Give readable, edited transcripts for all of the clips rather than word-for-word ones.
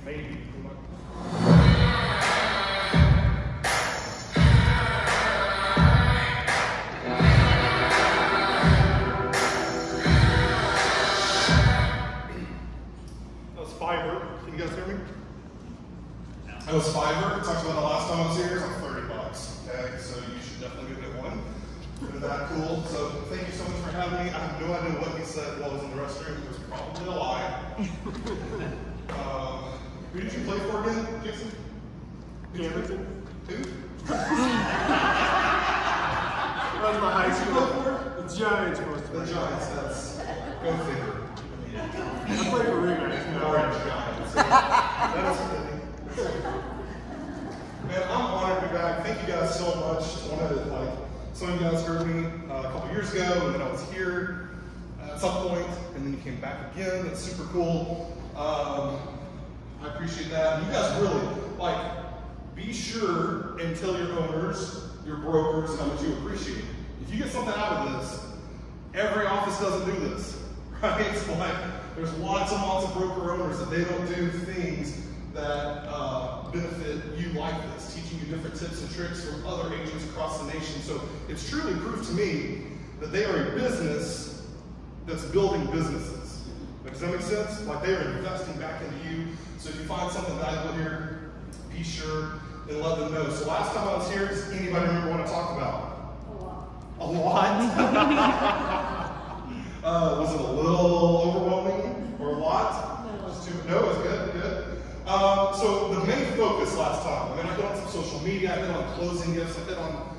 Maybe. That was Fiverr. Can you guys hear me? That was Fiverr. Talked about the last time I was here. It's like $30. Okay, so you should definitely go get one. Isn't that cool? So thank you so much for having me. I have no idea what he said while I was in the restroom. It was probably a lie. Who did you play for again, Jason? Camden. Who? Runs the high school for the Giants most of The Giants. That's go figure. I play for Remax now. Orange Giants. That is fitting. Man, I'm honored to be back. Thank you guys so much. Some of you guys heard me a couple years ago, and then I was here at some point, and then you came back again. That's super cool. I appreciate that. And you guys really, be sure and tell your owners, your brokers, how much you appreciate it. If you get something out of this, every office doesn't do this, right? It's like, there's lots and lots of broker owners that they don't do things that benefit you like this, teaching you different tips and tricks from other agents across the nation. So it's truly proof to me that they are a business that's building businesses. Does that make sense? Like they are investing back into you. So if you find something valuable here, be sure and let them know. So last time I was here, does anybody remember what I talked about? A lot. Was it a little overwhelming or a lot? No, it was good, good. So the main focus last time, I hit on some social media, I hit on closing gifts, I hit on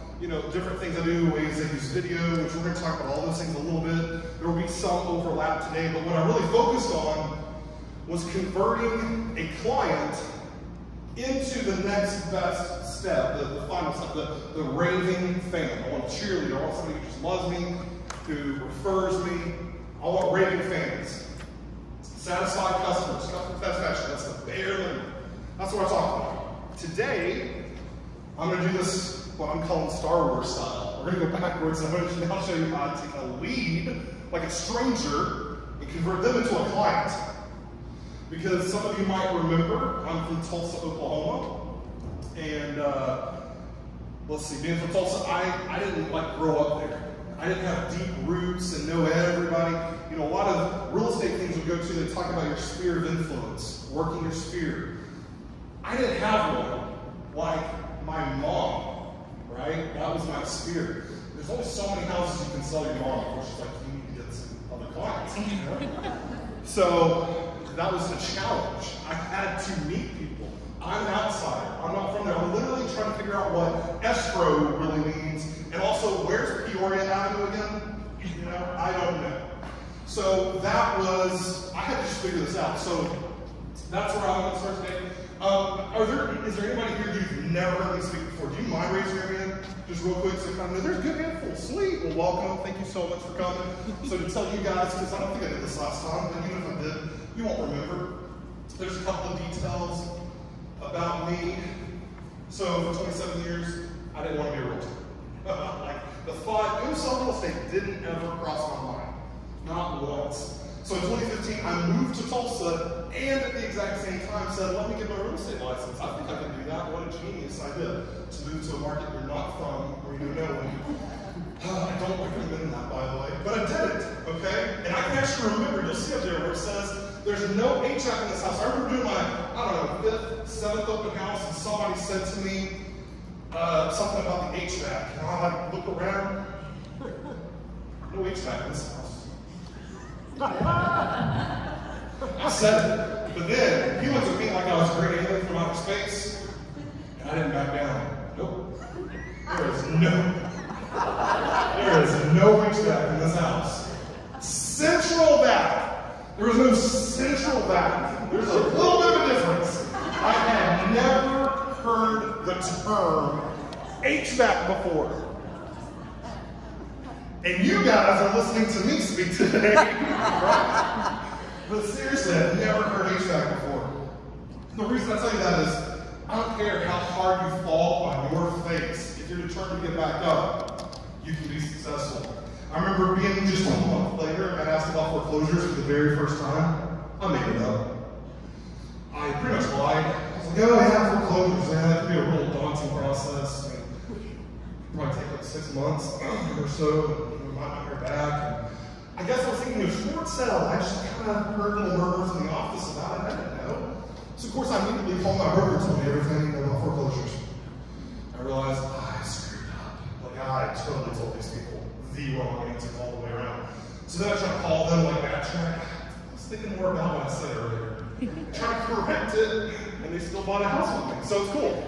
different things I do, ways I use video, which we're going to talk about all those things a little bit. There will be some overlap today, but what I really focused on was converting a client into the next best step, the final step, the raving fan. I want a cheerleader, I want somebody who just loves me, who refers me. I want raving fans. Satisfied customers, customer satisfaction, that's the bare minimum. That's what I'm talking about. Today, I'm going to do this, what I'm calling Star Wars style. We're going to go backwards, and I'm going to now show you how to take a lead, like a stranger, and convert them into a client. Because some of you might remember, I'm from Tulsa, Oklahoma, and let's see, being from Tulsa, I didn't grow up there. I didn't have deep roots and know everybody. A lot of real estate things we go to, they talk about your sphere of influence, working your sphere. I didn't have one like my mom, right? That was my sphere. There's only so many houses you can sell your mom before she's like, you need to get some other clients. So that was the challenge. I had to meet people. I'm an outsider. I'm not from there. I'm literally trying to figure out what escrow really means. And also, where's Peoria Avenue again? I don't know. So that was, I had to just figure this out. So that's where I'm going to start today. Is there anybody here who's never heard me speak before? Do you mind raising your hand? Just real quick, so kind of, there's a good handful. Sweet. Well, welcome. Thank you so much for coming. So to tell you guys, because I don't think I did this last time, but even if I did, you won't remember. There's a couple of details about me. So for 27 years, I didn't want to be a realtor. The thought, go sell real estate didn't ever cross my mind. Not once. So in 2015, I moved to Tulsa, and at the exact same time said, let me get my real estate license. I think I can do that. What a genius idea to move to a market you're not from, or you don't know. I don't recommend that, by the way, but I did it, okay? And I can actually remember, you'll see up there where it says, there's no HVAC in this house. I remember doing my, 5th, 7th open house, and somebody said to me something about the HVAC. And I look around, no HVAC in this house. I said it, but then he looked at me like I was a great alien from outer space, and I didn't back down. Nope. There is no HVAC in this house. Central vac. There was no central vac. There's a little bit of a difference. I had never heard the term HVAC before. And you guys are listening to me speak today, right? But seriously, I've never heard HVAC before. The reason I tell you that is, I don't care how hard you fall on your face. If you're determined to get back up, you can be successful. I remember being just a month later, I asked about foreclosures for the very first time. I made it up. I pretty much like, oh yeah, foreclosures, man, that can be a real daunting process. Probably take like 6 months or so, and we might not hear back. And I guess I was thinking, short sale. I just kind of heard little murmurs in the office about it. I didn't know. So of course I immediately called my broker, told me everything about foreclosures. I realized I screwed up. Like I totally told these people the wrong answer all the way around. So then I tried to call them, like backtrack. I was thinking more about what I said earlier. Trying to correct it, and they still bought a house with me. So it's cool.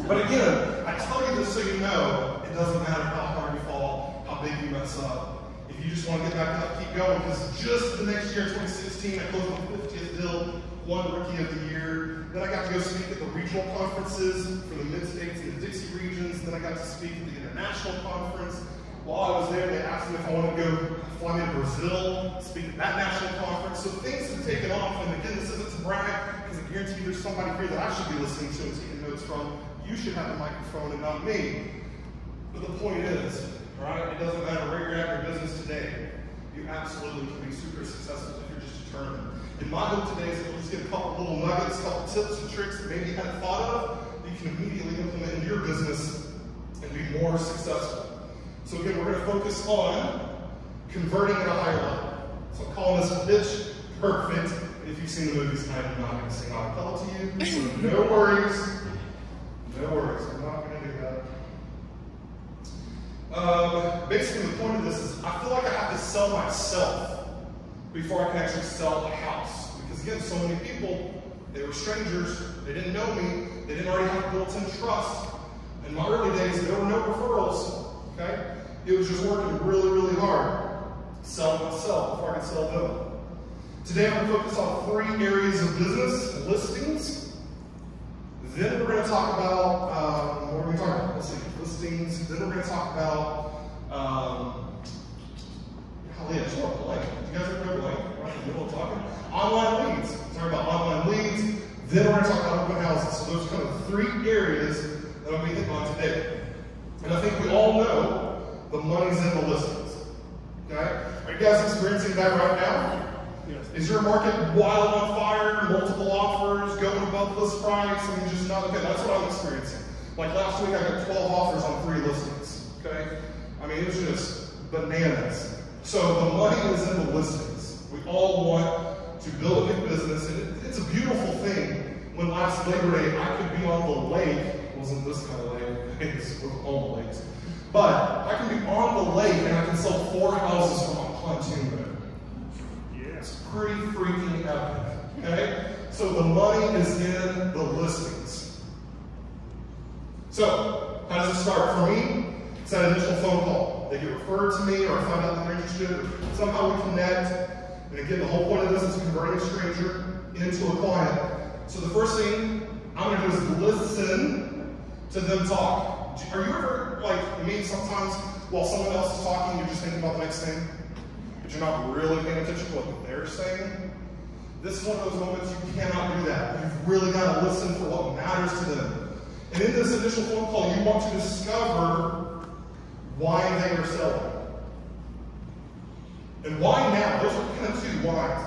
But again, I tell you this so you know, it doesn't matter how hard you fall, how big you mess up. If you just want to get back up, keep going. Because just the next year, 2016, I closed my 50th deal, won Rookie of the Year. Then I got to go speak at the regional conferences for the Mid-States and the Dixie regions. Then I got to speak at the international conference. While I was there, they asked me if I wanted to go fly me to Brazil, speak at that national conference. So things have taken off. And again, this isn't to brag, because I guarantee there's somebody here that I should be listening to and taking notes from. You should have the microphone and not me. But the point is, right, it doesn't matter where you're at in your business today. You absolutely can be super successful if you're just determined. And my hope today is that you'll just get a couple little nuggets, a couple tips and tricks that maybe you hadn't thought of that you can immediately implement in your business and be more successful. So again, we're going to focus on converting at a higher level. So I'm calling this Pitch Perfect. If you've seen the movies tonight, I'm not going to sing acapella to you. So no worries. No worries, I'm not going to do that. Basically, the point of this is I feel like I have to sell myself before I can actually sell a house. Because again, so many people, they were strangers, they didn't know me, they didn't already have built-in trust. In my early days, there were no referrals, okay? It was just working really, really hard. Sell myself before I could sell them. Today, I'm going to focus on 3 areas of business: listings. Then we're going to talk about, what are we talking about? Let's see, listings. Then we're going to talk about, just want to blank. You guys ever go blank? Right in the middle of talking? Online leads. Talk about online leads. Then we're going to talk about open houses. So those are kind of 3 areas that I'll be hitting on today. And I think we all know the money's in the listings. Okay? Are you guys experiencing that right now? Is your market wild on fire, multiple offers, going above list price? I mean, just not, okay, that's what I'm experiencing. Like last week, I got 12 offers on 3 listings, okay? I mean, it was just bananas. So the money is in the listings. We all want to build a big business, and it's a beautiful thing. When last Labor Day, I could be on the lake. It wasn't this kind of lake, it was all the lakes. But I can be on the lake, and I can sell 4 houses from a pontoon boat. It's pretty freaking epic, okay? So the money is in the listings. So, how does it start? For me, it's that initial phone call. They get referred to me, or I find out that they're interested, or somehow we connect. And again, the whole point of this is converting a stranger into a client. So the first thing I'm going to do is listen to them talk. Are you ever, like me, sometimes while someone else is talking, you're just thinking about the next thing? But you're not really paying attention to what they're saying? This is one of those moments you cannot do that. You've really got to listen for what matters to them. And in this initial phone call, you want to discover why they are selling. And why now? Those are kind of 2 whys.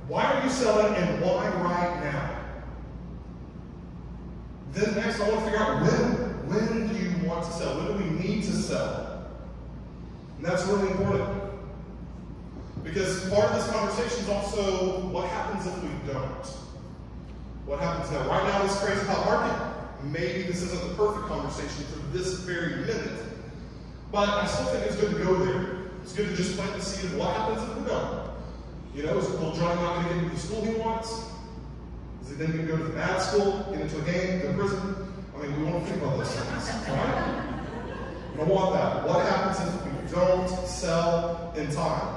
Why are you selling and why right now? Then next, I want to figure out when. When do you want to sell? When do we need to sell? And that's really important. Because part of this conversation is also what happens if we don't. What happens now? Right now, this crazy hot market. Maybe this isn't the perfect conversation for this very minute. But I still think it's good to go there. It's good to just plant the seed of what happens if we don't. You know, is little Johnny not going to get into the school he wants? Is he then going to go to the bad school, get into a gang, go to prison? I mean, we won't think about those things, right? We don't want that. What happens if we don't sell in time?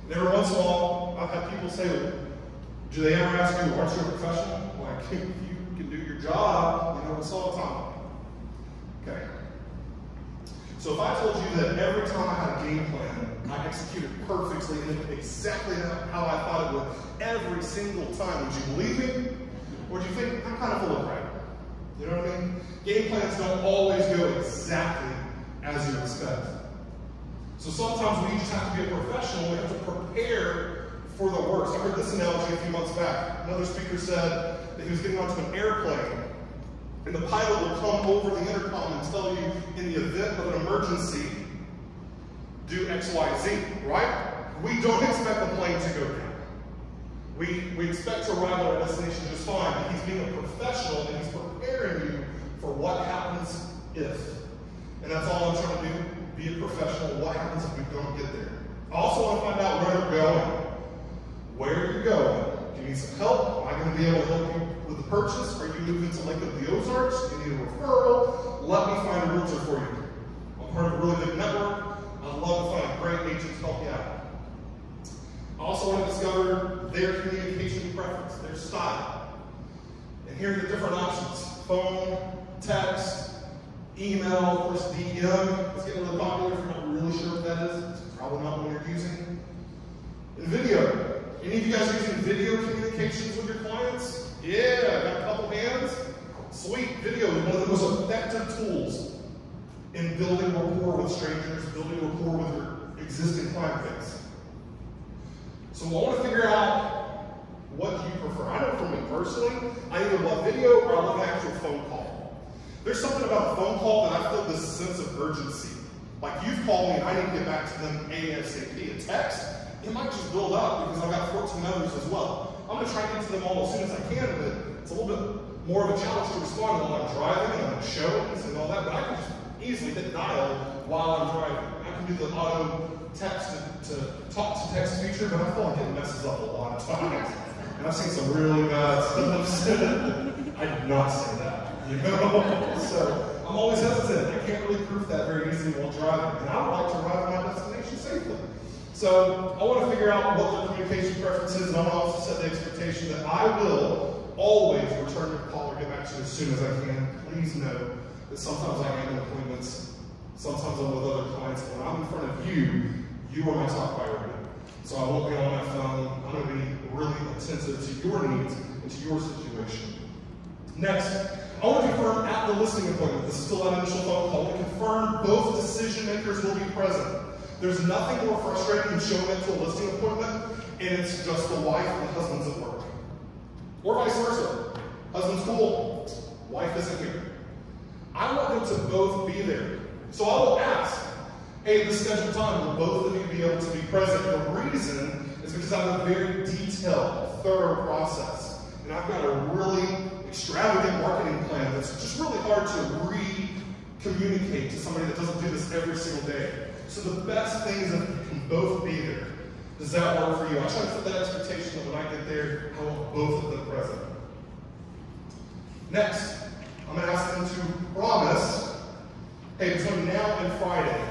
And every once in a while, I've had people say, do they ever ask you, aren't you a professional? Like, if you can do your job, you know, it's all the time. Okay. So if I told you that every time I had a game plan, I executed perfectly and exactly how I thought it would every single time, would you believe me? Or do you think I'm kind of full of crap? You know what I mean? Game plans don't always go exactly as you expect. So sometimes we just have to be a professional. We have to prepare for the worst. I heard this analogy a few months back. Another speaker said that he was getting onto an airplane, and the pilot will come over the intercom and tell you, in the event of an emergency, do X, Y, Z, right? We don't expect the plane to go down. We expect to arrive at our destination just fine, but he's being a professional and he's preparing you for what happens if. And that's all I'm trying to do, be a professional. What happens if we don't get there? I also want to find out where they're going. Where are you going? Do you need some help? Am I going to be able to help you with the purchase? Are you moving to Lake of the Ozarks? Do you need a referral? Let me find a realtor for you. I'm part of a really big network. I'd love to find a great agent to help you out. I also want to discover their communication preference, their style. And here are the different options. Phone, text, email, of course DM. It's getting really popular if you're not really sure what that is. It's probably not what you're using. And video. Any of you guys using video communications with your clients? Yeah, got a couple hands. Sweet. Video is one of the most effective tools in building rapport with strangers, building rapport with your existing client base. So I want to figure out what you prefer. I know for me personally, I either love video or I love an actual phone call. There's something about a phone call that I feel this sense of urgency. Like you've called me and I need to get back to them ASAP. A text, it might just build up because I've got 14 others as well. I'm going to try to get to them all as soon as I can, but it's a little bit more of a challenge to respond while I'm driving and I'm in shows and all that, but I can just easily hit dial while I'm driving. I can do the auto text to talk to text feature, but I feel like it messes up a lot of times. And I've seen some really bad stuff. I did not say that, you know? So I'm always hesitant. I can't really proof that very easily while driving. And I would like to arrive at my destination safely. So I want to figure out what their communication preference is, and I want to also set the expectation that I will always return your call or get back to you as soon as I can. Please know that sometimes I am in appointments, sometimes I'm with other clients. When I'm in front of you, you are my top priority. So I won't be on my phone. I'm going to be really attentive to your needs and to your situation. Next, I want to confirm at the listing appointment. This is still that initial phone call. I want to confirm both decision makers will be present. There's nothing more frustrating than showing up to a listing appointment and it's just the wife and the husband's at work. Or vice versa. Husband's cool, wife isn't here. I want them to both be there. So I will ask, hey, this scheduled time, will both of you be able to be present? The reason is because I have a very detailed, thorough process. And I've got a really extravagant marketing plan that's just really hard to re-communicate to somebody that doesn't do this every single day. So the best thing is that you can both be there. Does that work for you? I try to set that expectation that when I get there, I want both of them present. Next, I'm going to ask them to promise, hey, between now and Friday,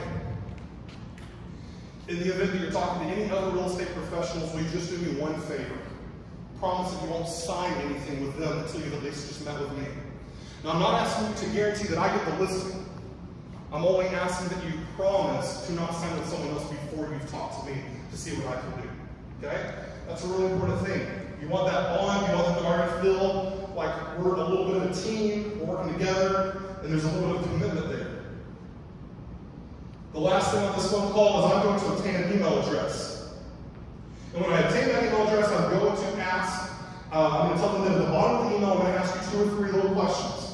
in the event that you're talking to any other real estate professionals, will you just do me one favor? Promise that you won't sign anything with them until you've at least just met with me. Now, I'm not asking you to guarantee that I get the listing. I'm only asking that you promise to not sign with someone else before you've talked to me to see what I can do. Okay? That's a really important thing. You want that bond, you want them to already feel like we're a little bit of a team, we're working together, and there's a little bit of commitment there. The last thing on this phone call is I'm going to obtain an email address. And when I obtain that email address, I'm going to ask, I'm going to tell them that at the bottom of the email, I'm going to ask you 2 or 3 little questions.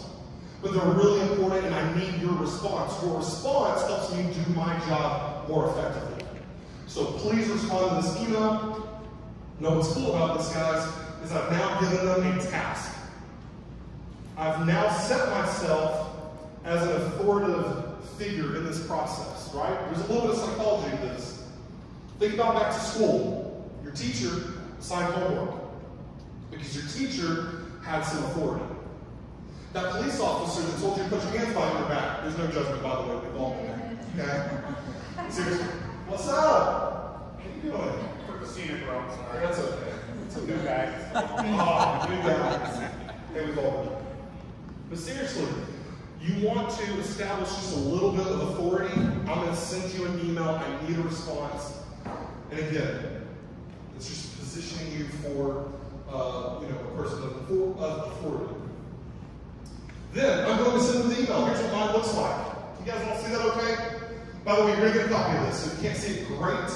But they're really important and I need your response. Your response helps me do my job more effectively. So please respond to this email. Now what's cool about this, guys, is I've now given them a task. I've now set myself as an authoritative figure in this process, right? There's a little bit of psychology to this. Think about back to school. Your teacher assigned homework because your teacher had some authority. That police officer that told you to put your hands behind your back, there's no judgment, by the way, we've all been there, okay? Seriously, what's up? What are you doing? Took the scenic route, sorry. That's okay. It's a new guy. Oh, new guy. Hey, we've all been there. But seriously, you want to establish just a little bit of authority. I'm going to send you an email. I need a response. And again, it's just positioning you for a person of authority. Then I'm going to send them the email. Here's what mine looks like. You guys want to see that okay? By the way, you're going to get a copy of this. So if you can't see it, great.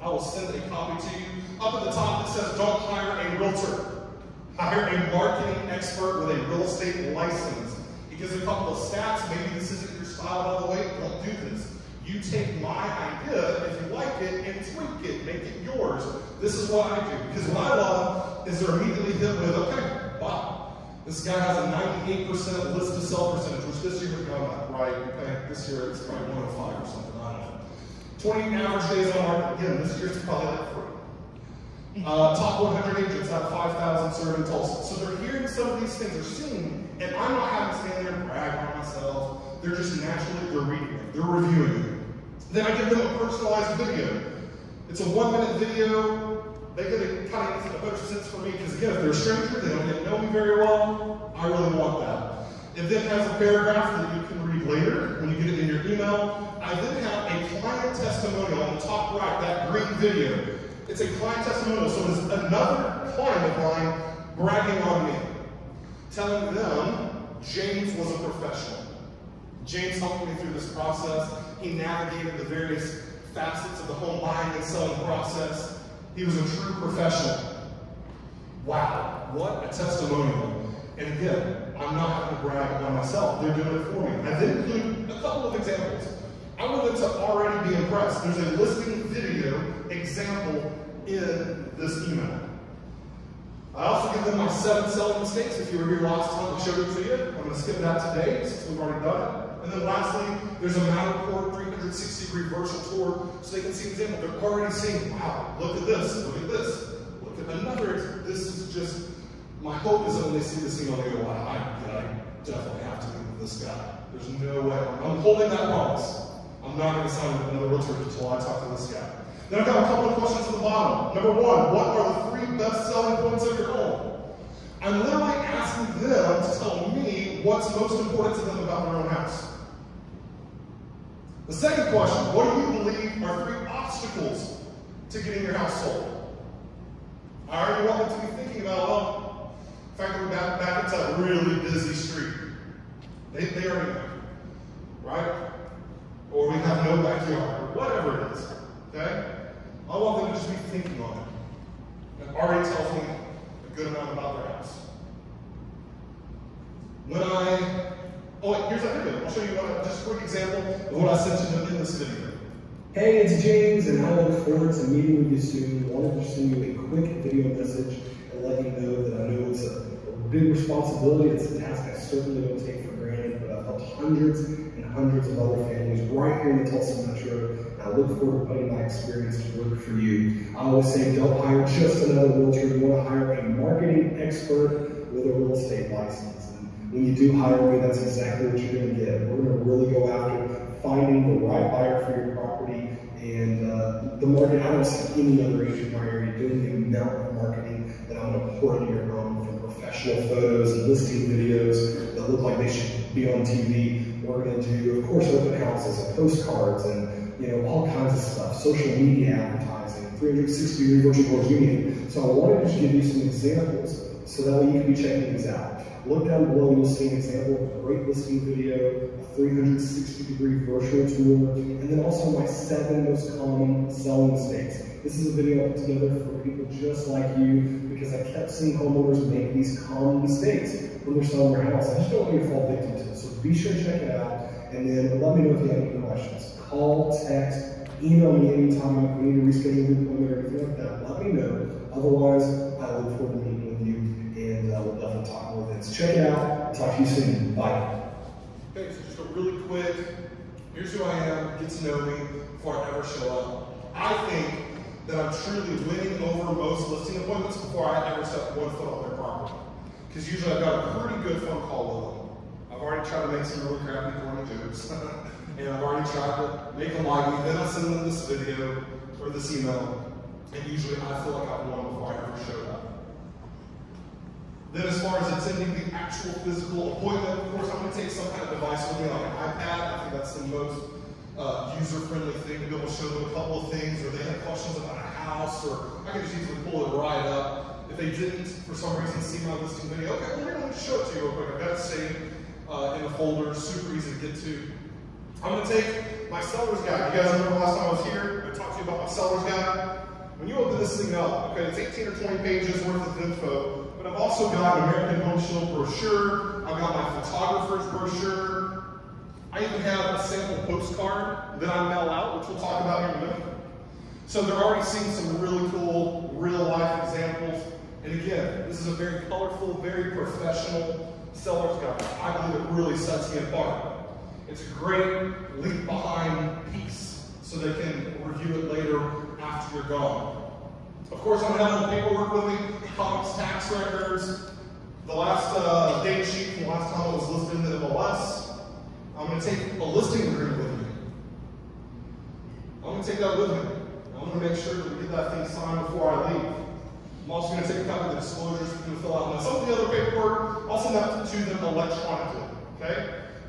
I will send a copy to you. Up at the top it says, don't hire a realtor. Hire a marketing expert with a real estate license. It gives a couple of stats. Maybe this isn't your style, by the way. Don't do this. You take my idea, if you like it, and tweak it, make it yours. This is what I do. Because what I love is they're immediately hit with, okay, wow, this guy has a 98% list to sell percentage, which this year we're going up, right? Okay, this year it's probably 105 or something, I don't know. 20 average days on market. Again, this year it's probably like 3. Top 100 agents have 5,000 served in Tulsa. So they're hearing some of these things, they're seeing, and I'm not having to stand there and brag on myself. They're just naturally, they're reading it, they're reviewing it. Then I give them a personalized video. It's a 1-minute video. They get a kind of a better sense for me because again, if they're a stranger, they don't get to know me very well. I really want that. It then has a paragraph that you can read later when you get it in your email. I then have a client testimonial on the top right, that green video. It's a client testimonial, so it's another client of mine bragging on me, telling them James was a professional. James helped me through this process. He navigated the various facets of the home buying and selling process. He was a true professional. Wow, what a testimonial. And again, I'm not having to brag on myself. They're doing it for me. I then include a couple of examples. I want them to already be impressed. There's a listing video example in this email. I also give them my 7 selling mistakes. If you were here last time, I showed it to you. I'm going to skip that today since we've already done it. And then lastly, there's a Matterport 360-degree virtual tour so they can see an example. They're already seeing, wow, look at this, look at this, look at another. This is just, my hope is that when they see this email, they go, wow, I definitely have to meet with this guy. There's no way. I'm holding that promise. I'm not going to sign with another realtor until I talk to this guy. Then I've got a couple of questions at the bottom. Number 1, what are the 3 best selling points of your home? I'm literally asking them to tell me what's most important to them about their own house. The second question, what do you believe are 3 obstacles to getting your house sold? I already want them to be thinking about, well, in fact, we're back into a really busy street. They already know, right? Or we have no backyard, or whatever it is, okay? I want them to just be thinking on it. It already tells me a good amount about their house. Here's that video. I'll show you just a quick example of what I sent to them in this video. Hey, it's James, and I look forward to meeting with you soon. I wanted to send you a quick video message and let you know that I know it's a big responsibility. It's a task I certainly don't take for granted, but I've helped hundreds and hundreds of other families right here in the Tulsa Metro. And I look forward to putting my experience to work for you. I always say, don't hire just another realtor. You want to hire a marketing expert with a real estate license. When you do hire me, that's exactly what you're going to get. We're going to really go after finding the right buyer for your property. And the market, I don't see any other agent in my area doing the amount of marketing that I'm going to pour into your home, from professional photos and listing videos that look like they should be on TV. We're going to do, of course, open houses and postcards and all kinds of stuff, social media advertising, 360-degree virtual tours, you name it. So I wanted to just give you some examples so that way you can be checking these out. Look down below and you'll see an example of a great listing video, a 360-degree virtual tour, and then also my 7 most common selling mistakes. This is a video I put together for people just like you because I kept seeing homeowners make these common mistakes when they're selling their house. I just don't want you to fall victim to it. So be sure to check it out, and then let me know if you have any questions. Call, text, email me anytime. If we need to reschedule an appointment or anything like that, let me know. Otherwise, I look forward to meeting with you, and we'll definitely talk more then. So check it out. Talk to you soon. Bye. Okay, so just a really quick, here's who I am, get to know me before I ever show up. I think that I'm truly winning over most listing appointments before I ever step 1 foot on their property. Because usually I've got a pretty good phone call with them. I've already tried to make some really crappy corny jokes. And I've already tried to make them like me. Then I send them this video or this email. And usually I feel like I've won before I ever showed up. Then as far as attending the actual physical appointment, of course I'm going to take some kind of device with me, like an iPad. I think that's the most user-friendly thing to be able to show them a couple of things, or they have questions about a house, or I can just easily pull it right up. If they didn't, for some reason, see my listing video, okay, well, we're going to show it to you real quick. I've got it saved in a folder, super easy to get to. I'm going to take my seller's guide. You guys remember last time I was here? I talked to you about my seller's guide. When you open this thing up, okay, it's 18 or 20 pages worth of info, but I've also got an American Home Shield brochure. I've got my photographer's brochure. I even have a sample postcard that I mail out, which we'll talk about here in a minute. So they're already seeing some really cool real-life examples. And again, this is a very colorful, very professional seller's guide. I believe it really sets me apart. It's a great leave-behind piece, so they can review it later after you're gone. Of course, I'm having the paperwork with me, comics, tax records, the last date sheet from the last time it was listed in the MLS. I'm going to take a listing agreement with me. I'm going to take that with me. I'm going to make sure that we get that thing signed before I leave. I'm also going to take a copy of the disclosures for you to fill out. Now, some of the other paperwork, I'll send that to them electronically, okay?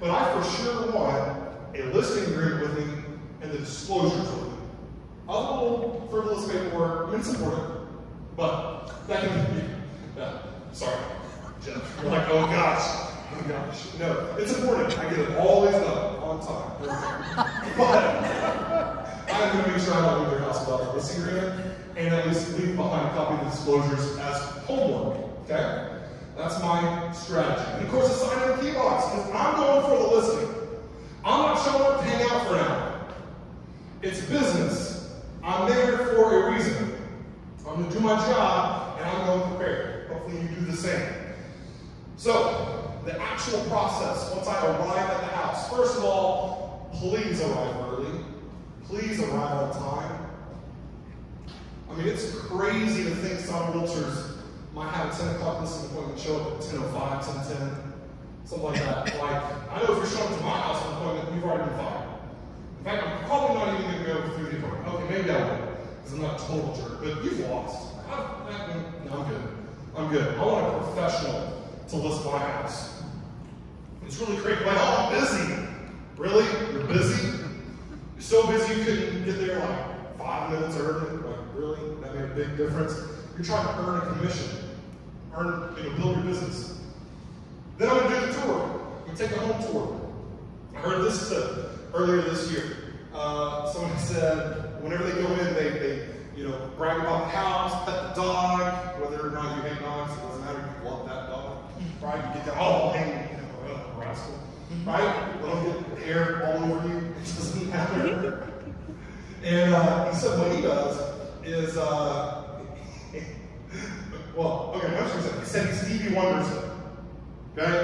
But I for sure want a listing agreement with me and the disclosures with me. A little frivolous paperwork, I mean, it's important, but that can be, sorry, Jeff. You're like, oh gosh. Oh gosh. No, it's important. I get it always done on time. But I'm going to make sure I don't leave their house without a listing agreement and at least leave behind a copy of the disclosures as homework. Okay? That's my strategy. And of course, the sign in the key box is I'm going for the listing. I'm not showing up to hang out for an hour. It's business. I'm there for a reason. I'm going to do my job and I'm going prepared. Hopefully you do the same. So, the actual process, once I arrive at the house, first of all, please arrive early. Please arrive on time. I mean, it's crazy to think some realtors might have a 10 o'clock listing appointment show up at 10:05, 10:10, something like that. Like, I know if you're showing up to my house for an appointment, you've already been fired. In fact, I'm probably not even going to go through the appointment. Okay, maybe I will, because I'm not a total jerk, but you've lost. No, I'm good. I'm good. I want a professional to list my house. It's really great. Like, oh, I'm busy. Really? You're busy? You're so busy you couldn't get there like 5 minutes early? Like, really? That made a big difference? You're trying to earn a commission. Build your business. Then I'm going to do the tour. I'm going to take a home tour. I heard this earlier this year. Somebody said whenever they go in, they brag about the house, pet the dog, whether or not you hate dogs, it doesn't matter if you love that dog. Right? You get that, oh, hey, rascal. Right? Let them get hair all over you. It doesn't matter. And he said what he does is, well, okay, I'm just he said he Stevie Wonders it. Okay?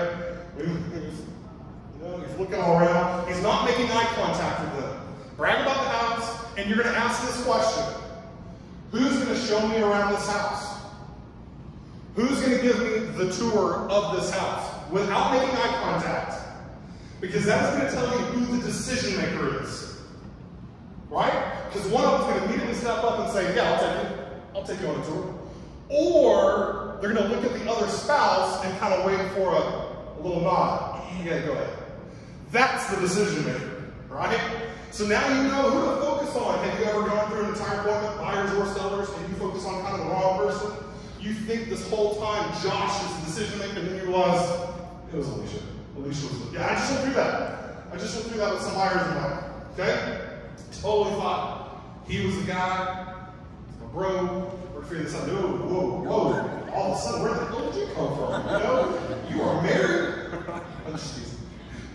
He's looking all around. He's not making eye contact with them. Brag about the house, and you're going to ask this question. Who's going to show me around this house? Who's going to give me the tour of this house without making eye contact? Because that is going to tell you who the decision maker is. Right? Because one of them's going to immediately step up and say, yeah, I'll take you on a tour. Or they're going to look at the other spouse and kind of wait for a little nod. Yeah, go ahead. That's the decision maker, right? So now you know who to focus on. Have you ever gone through an entire appointment, buyers or sellers, and you focus on kind of the wrong person? You think this whole time Josh is the decision maker, and then you realize it was Alicia. Alicia was the, yeah, I just went through that. I just went through that with some buyers in mind. Okay? Totally thought he was the guy, a bro. We're figuring this out. No, whoa. All of a sudden, where the hell did you come from? You are married? I'm just teasing.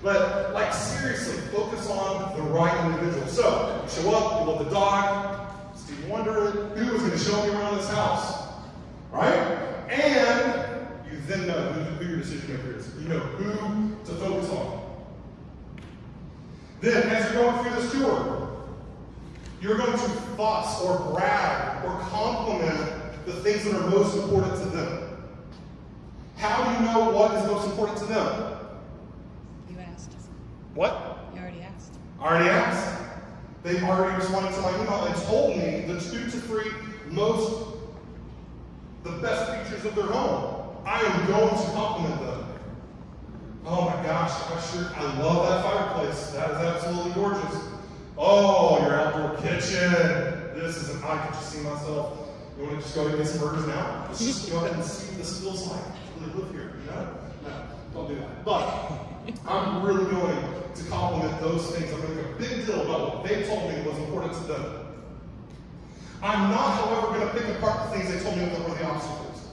But, like, seriously, focus on the right individual. So, you show up, you love the dog, Stevie Wonder, who is going to show me around this house? Right? And you then know who your decision maker is. You know who to focus on. Then, as you're going through this tour, you're going to fuss or brag or compliment the things that are most important to them. How do you know what is most important to them? You asked. What? You already asked. I already asked. They've already responded to my email and told me the 2 to 3 the best features of their home. I am going to compliment them. Oh my gosh, I love that fireplace. That is absolutely gorgeous. Oh, your outdoor kitchen. This is I can just see myself. You want to just go and get some burgers now? Let's just go ahead and see what this feels like to really live here. No, don't do that. But I'm really going to compliment those things. I'm going to make a big deal about what they told me was important to them. I'm not, however, going to pick apart the things they told me that were the obstacles.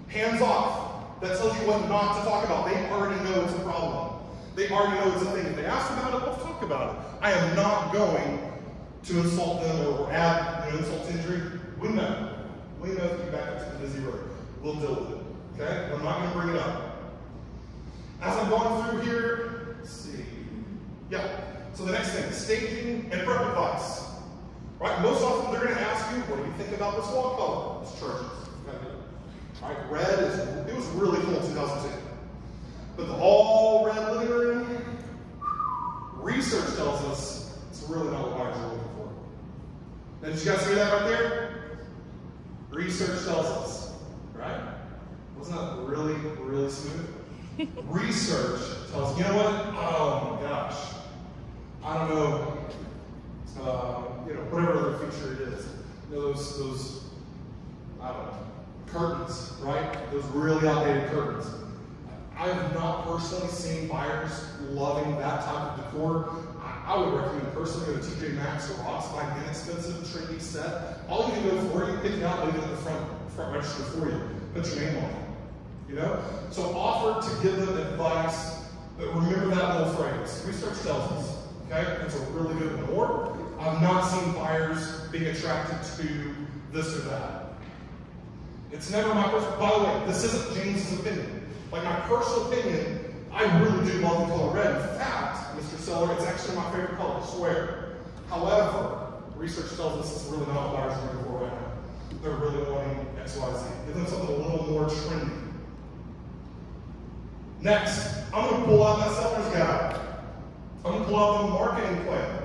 Hands off. That tells you what not to talk about. They already know it's a problem. They already know it's a thing. If they ask about it, let's talk about it. I am not going to insult them or add insult to injury. We know. We know that you back up to the busy road. We'll deal with it. Okay? I'm not going to bring it up. As I'm going through here, let's see. Yeah. So the next thing, staging and prep advice. Right? Most often they're going to ask you, what do you think about this wall color? It's churches. Right? Red it was really cool in 2002. But the all red living room, research tells us it's really not what buyers are looking for. Now, did you guys hear that right there? Research tells us, right? Wasn't that really, really smooth? Research tells us, you know what? Oh my gosh. I don't know. Whatever other feature it is. Those, I don't know, curtains, right? Those really outdated curtains. I have not personally seen buyers loving that type of decor. I would recommend personally go to TJ Maxx or Ross, buy an inexpensive, trendy set. All you can do for you, pick it out, leave it at the front register for you. Put your name on it. So offer to give them advice, but remember that little phrase. Research tells us, okay? It's a really good one. Or I've not seen buyers being attracted to this or that. It's never my personal, by the way, this isn't James's opinion. Like my personal opinion, I really do love the color red. In fact, Mr. Seller, it's actually my favorite color, I swear. However, research tells us it's really not what buyers are looking for right now. They're really wanting X, Y, Z. Give them something a little more trendy. Next, I'm going to pull out my seller's guide. I'm going to pull out the marketing plan.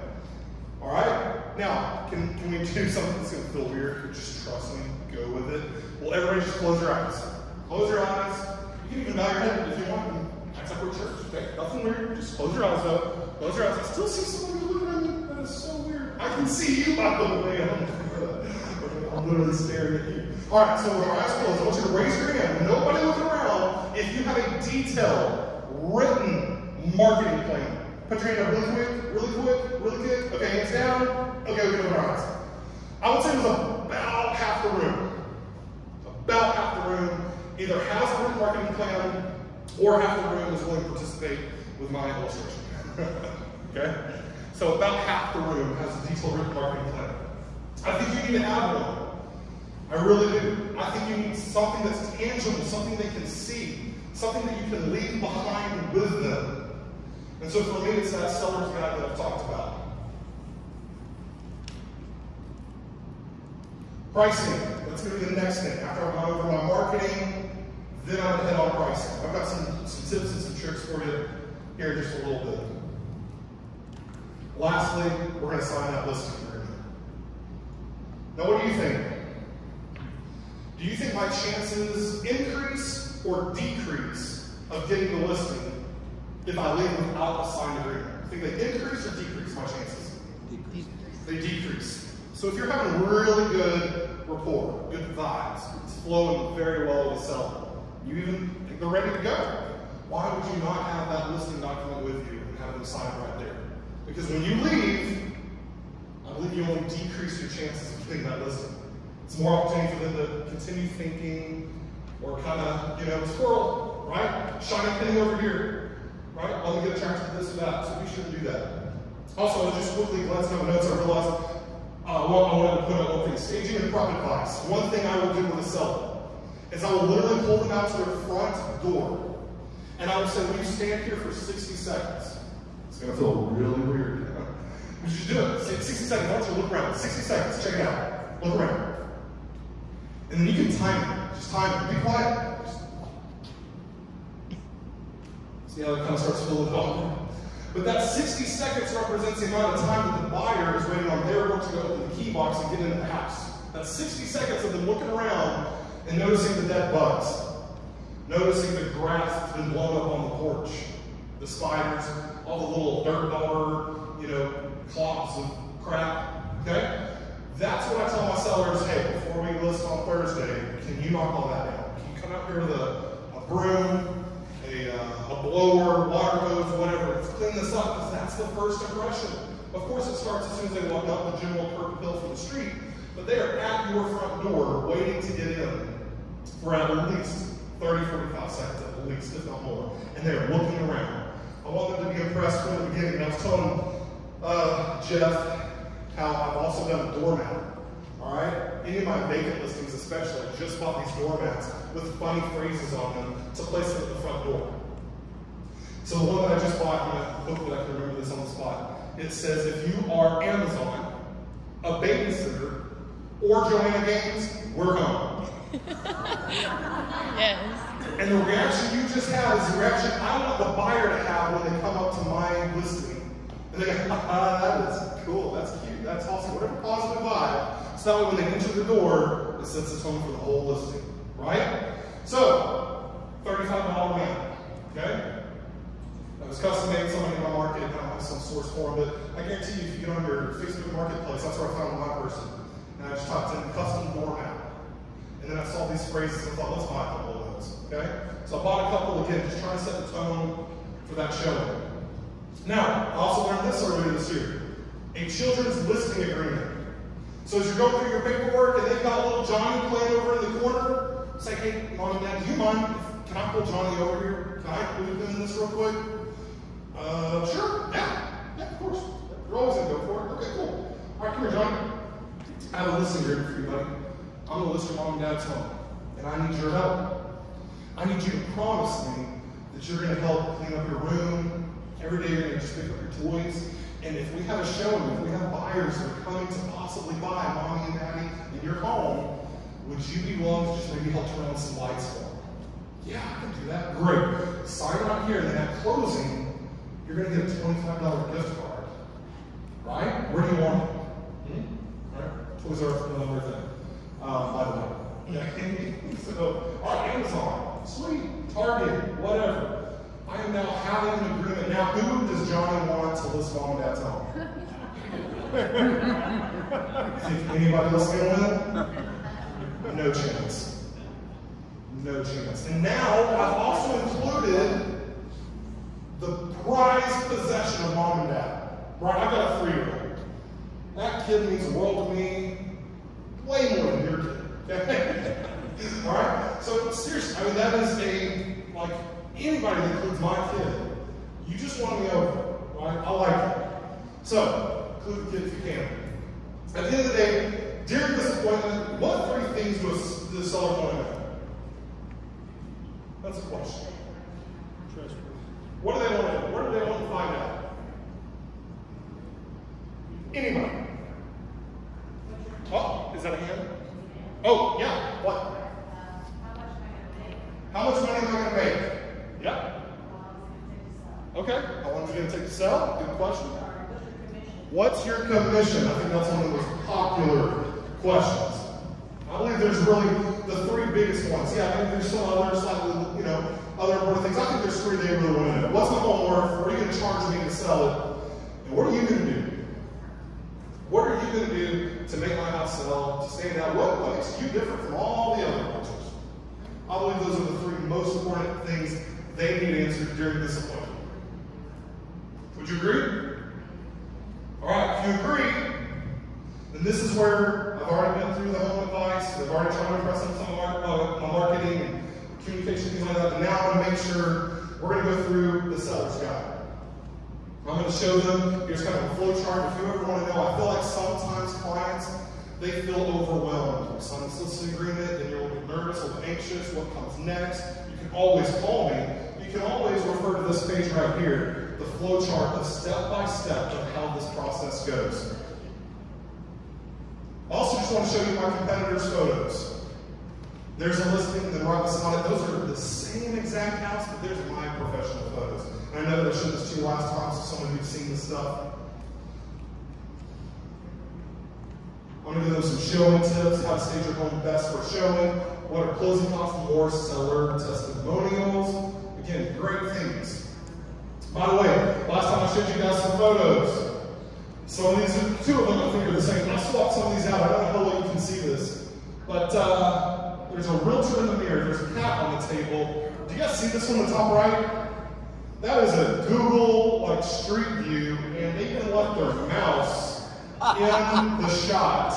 All right? Now, can we do something that's going to feel weird? Just trust me. Go with it. Well, everybody just close your eyes. Close your eyes. You can even bow your head if you want. Act like we're church. Okay? Nothing weird. Just close your eyes, though. Close your eyes. I still see somebody looking at me. That is so weird. I can see you, by the way. I'm literally staring at you. All right, so with our eyes closed, I want you to raise your hand. Nobody looking around. If you have a detailed, written marketing plan, put your hand up really quick, really quick, really quick. Okay, hands down. Okay, we can open our eyes. I would say it was about half the room. About half the room either has a written marketing plan or half the room is willing to participate with my illustration. Okay? So about half the room has a detailed written marketing plan. I think you need to add one. I really do. I think you need something that's tangible, something they can see, something that you can leave behind with them. And so for me, it's that seller's guide that I've talked about. Pricing. Let's go to the next thing. After I've gone over my marketing, then I'm going to head on pricing. I've got some tips and some tricks for you here in just a little bit. Lastly, we're going to sign that listing agreement. Now, what do you think? Do you think my chances increase or decrease of getting the listing if I leave without a signed agreement? I think they increase or decrease my chances? Decrease. They decrease. So if you're having really good rapport, good vibes, it's flowing very well with the seller, you even think they're ready to go, why would you not have that listing document with you and have them sign it right there? Because when you leave, I believe you only decrease your chances of getting that listing. It's more opportunity for them to continue thinking or kind of, squirrel, right? Shiny penny over here, right? Let me get attracted to this or that, so we shouldn't do that. Also, just quickly glancing over notes, I realized I wanted to put out one thing. Staging and prep advice. One thing I will do with a seller is I will literally pull them out to their front door, and I will say, will you stand here for 60 seconds? It's going to feel really weird. We should do it. 60 seconds. I want you to look around. 60 seconds. Check it out. Look around. And then you can time it. Just time it. Be quiet. See how it kind of starts filling up? But that 60 seconds represents the amount of time that the buyer is waiting on their work to go open the key box and get into the house. That's 60 seconds of them looking around and noticing the dead bugs. Noticing the grass that's been blown up on the porch. The spiders, all the little dirt daughter, clops of crap. Okay? That's what I tell my sellers, hey, before we list on Thursday, can you knock all that down? Can you come out here with a broom, a blower, water hose, whatever. Let's clean this up because that's the first impression. Of course, it starts as soon as they walk out the general curb appeal from the street, but they are at your front door waiting to get in for at least 30, 45 seconds, at least, if not more. And they're looking around. I want them to be impressed from the beginning. And I was telling Jeff how I've also done a doormat. All right? Any of my vacant listings especially, I just bought these doormats with funny phrases on them to place them at the front door. So the one that I just bought, and I hope that I can remember this on the spot, it says, if you are Amazon, a babysitter, or Joanna Gaines, we're home. Yes. And the reaction you just had is the reaction I want the buyer to have when they come up to my listing. And they go, that is cool, that's cute, that's awesome, whatever positive vibe. So that way when they enter the door, it sets the tone for the whole listing, right? So, $35 man, okay? It was custom made, somebody in my market, and I don't have some source for them, but I guarantee you, if you get on your Facebook Marketplace, that's where I found my person. And I just typed in custom doormat. And then I saw these phrases and thought, let's buy a couple of those, okay? So I bought a couple again, just trying to set the tone for that showing. Now, I also learned this earlier this year, a children's listing agreement. So as you're going through your paperwork and they've got little Johnny playing over in the corner, say, hey, Mom and Dad, do you mind, can I pull Johnny over here? Can I include him in this real quick? Sure, yeah, of course. You're always gonna go for it. Okay, cool. All right, come here, Johnny. I have a listing agreement for you, buddy. I'm gonna list your Mom and Dad's home, and I need your help. I need you to promise me that you're gonna help clean up your room. Every day you're gonna just pick up your toys. And if we have a showing, if we have buyers that are coming to possibly buy Mommy and Daddy in your home, would you be willing to just maybe help turn on some lights for them? Yeah, I can do that. Great. Sign right here, and then at closing, you're going to get a $25 gift card. Right? Where do you want it? Right? Toys R Us, another thing. By the way. Okay? So, all right, Amazon. Sweet. Target. Whatever. I am now having an agreement. Now, who does Johnny want to list Mom and Dad's home? Think anybody else going to win? No chance. No chance. And now, I've also included the prized possession of Mom and Dad. Right, I've got a 3-year-old. That kid means the world to me way more than your kid. Okay? All right? So seriously, I mean, that is like, anybody that includes my kid, you just want me over, right? I like it. So, include the kid if you can. At the end of the day, during this appointment, what 3 things does the seller want to know? That's a question. What do they want to know? What do they want to find out? Anybody? Oh, is that a hand? Oh, yeah. What? How much money am I going to make? Yeah. Okay. How long is it going to take to sell? Good question. What's your commission? I think that's one of the most popular questions. I believe there's really the 3 biggest ones. Yeah, I think there's some other slightly, other important things. I think there's 3 they really want to know. What's my home worth? What are you going to charge me to sell it? And what are you going to do? What are you going to do to make my house sell, to stand out? What makes you different from all the other realtors? I believe those are the 3 most important things they need answered during this appointment. Would you agree? All right, if you agree, then this is where I've already been through the home advice. I've already tried to impress on some of my marketing and communication, things like that. But now I'm going to make sure we're going to go through the seller's guide. I'm going to show them, here's kind of a flow chart. If you ever want to know, I feel like sometimes clients, they feel overwhelmed. You sign this listing agreement, and you're a little bit nervous, a little bit anxious. What comes next? You can always call me. You can always refer to this page right here, the flow chart, the step-by-step of how this process goes. I also just want to show you my competitors' photos. There's a listing, and then right beside it, those are the same exact house, but there's my professional photos. And I know that I showed this to you last time, so some of you have seen this stuff. I'm going to give them some showing tips, how to stage your home best for showing, what are closing costs, more seller testimonials. Again, great things. By the way, last time I showed you guys some photos. Some of these, 2 of them I think are the same. I swapped some of these out. I don't know how well you can see this. But there's a realtor in the mirror. There's a cat on the table. Do you guys see this one on the top right? That is a Google like Street View, and they even left their mouse in the shot.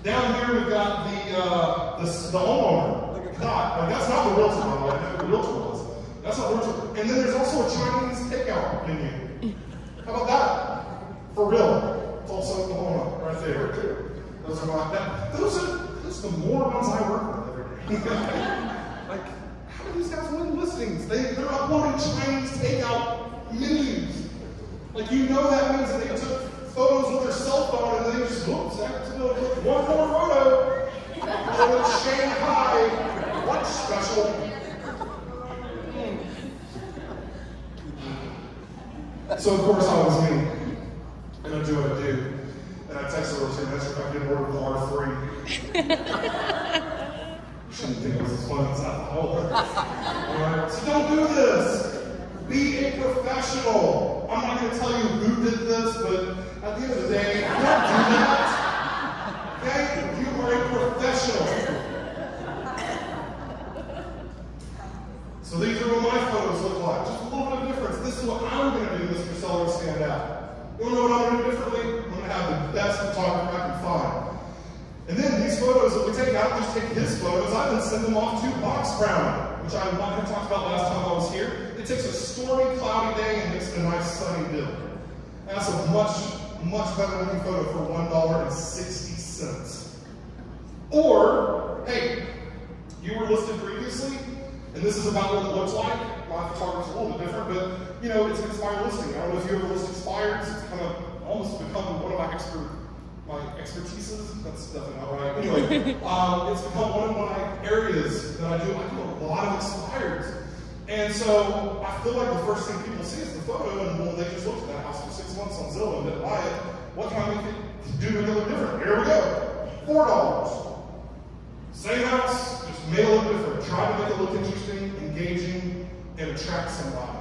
Down here we've got the homeowner. God, like, that's not the realtor, by the way. I know the realtor was. That's not the realtor. And then there's also a Chinese takeout menu. How about that? For real. It's also the homeowner right there too. Those are the morons I work with every day. Like, how do these guys win listings? They're uploading Chinese takeout menus. Like, you know that means that they took photos with their cell phone and then they just, whoops, one more photo. Shanghai lunch special. So of course I was me. And I do what I do. And I texted her saying, that's if I get ordered with R3. Shouldn't think it was as fun as I thought. So don't do this. Be a professional. I'm not going to tell you who did this, but at the end of the day, don't do that. Okay? You are a professional. So these are what my photos look like. Just a little bit of difference. This is what I'm going to do, Mr. Seller, to stand out. You want to know what I'm going to do differently? I'm going to have the best photographer I can find. And then these photos that we take, I don't just take his photos, I then send them off to Box Brown, which I might have talked about last time I was here. It takes a stormy, cloudy day and makes a nice sunny bill. That's a much, much better looking photo for $1.60. Or, hey, you were listed previously, and this is about what it looks like. My photography's a little bit different, but you know, it's an expired listing. I don't know if you ever list expireds. It's kind of almost become one of my expertises. That's definitely not right. Anyway, it's become one of my areas that I do. I do a lot of expireds. And so I feel like the first thing people see is the photo, and well, they just looked at that house for 6 months on Zillow and didn't buy it. What can I make it do to make it look different? Here we go. $4. Same house, just make it look different. Try to make it look interesting, engaging, and attract somebody.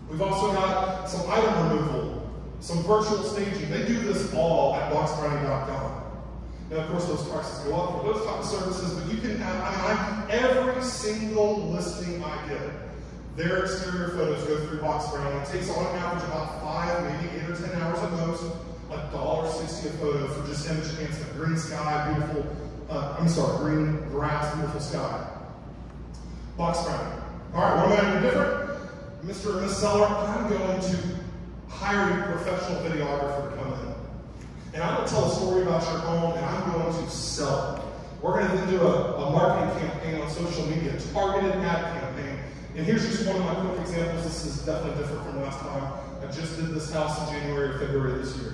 We've also got some item removal, some virtual staging. They do this all at boxbrownie.com. Now, of course, those prices go up for those type of services, but you can have, every single listing I get, their exterior photos go through Box Brownie. It takes on average about 5, maybe 8 or 10 hours at most, $1.60 a photo for just image enhancement. Green sky, beautiful, green grass, beautiful sky. Box Brownie. All right, what am I going to do different? Mr. and Ms. Seller, I'm going to hire a professional videographer to come in. And I'm going to tell a story about your home, and I'm going to sell it. We're going to then do a marketing campaign on social media, targeted ad campaign. And here's just one of my quick examples. This is definitely different from last time. I just did this house in January or February this year.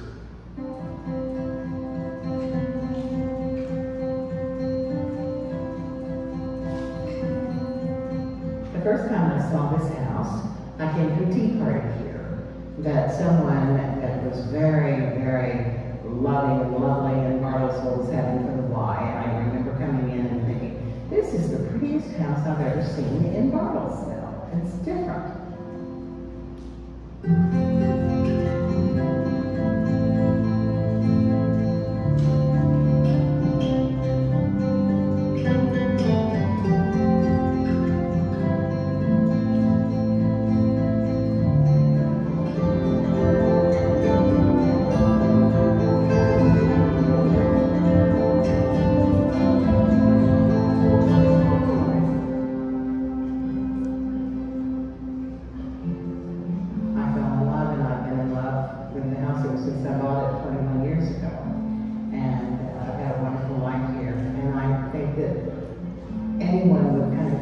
The first time I saw this house, I came to a tea party here that someone that was very, very loving and lovely in Bartlesville was having for the Y. I remember coming in and thinking, this is the prettiest house I've ever seen in Bartlesville. It's different.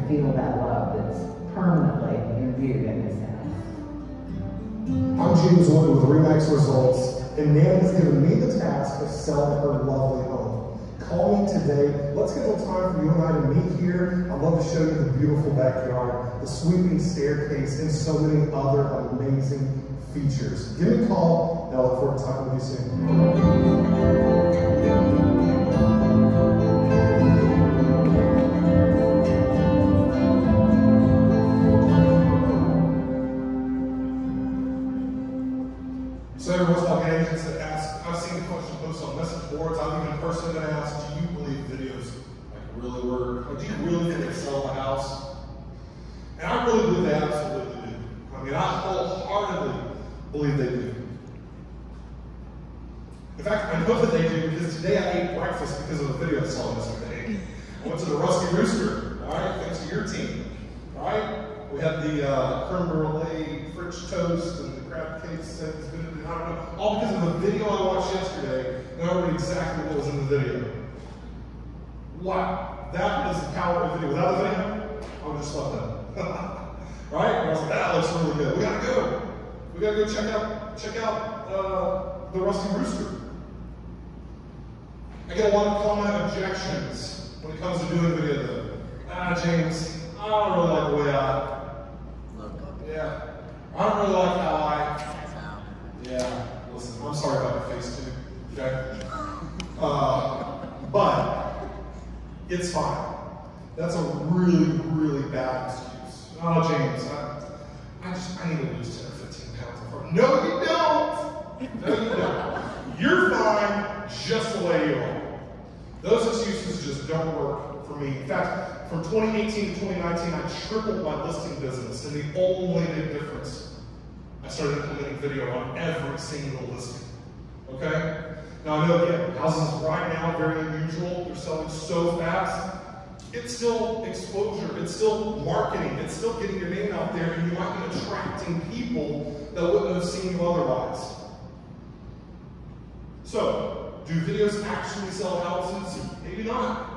Feel that love that's permanently imbued in this house. I'm James Wood with RE/MAX Results, and Nan has given me the task of selling her lovely home. Call me today. Let's schedule time for you and I to meet here. I'd love to show you the beautiful backyard, the sweeping staircase, and so many other amazing features. Give me a call, and I look forward to talking with you soon. So every once in a while, agents that ask, I've seen the question posted on message boards. I've even personally been asked, do you believe videos really work? Or do you really think they sell the house? And I really believe they absolutely do. I mean, believe they do. In fact, I know that they do because today I ate breakfast because of the video I saw yesterday. I went to the Rusty Rooster, all right, thanks to your team, all right? We had the creme brulee, French toast, and the crab cakes. I don't know, all because of the video I watched yesterday, and I remember exactly what was in the video. Wow, that is the power of video. Without the video, I would just love that. Right? And I was like, that looks really good. We gotta go. We gotta go check out the Rusty Rooster. I get a lot of common objections when it comes to doing video though. James, I don't really like the way I don't really like how yeah, listen, I'm sorry about your face too, okay? But it's fine. That's a really, really bad excuse. Oh, James, I need to lose 10 or 15 pounds. No, you don't. No, you don't. You're fine just the way you are. Those excuses just don't work for me. In fact, from 2018 to 2019, I tripled my listing business, and the only big difference, I started implementing video on every single listing. Okay? Now I know again, houses right now very unusual. They're selling so fast. It's still exposure, it's still marketing, it's still getting your name out there, and you might be attracting people that wouldn't have seen you otherwise. So, do videos actually sell houses? Maybe not.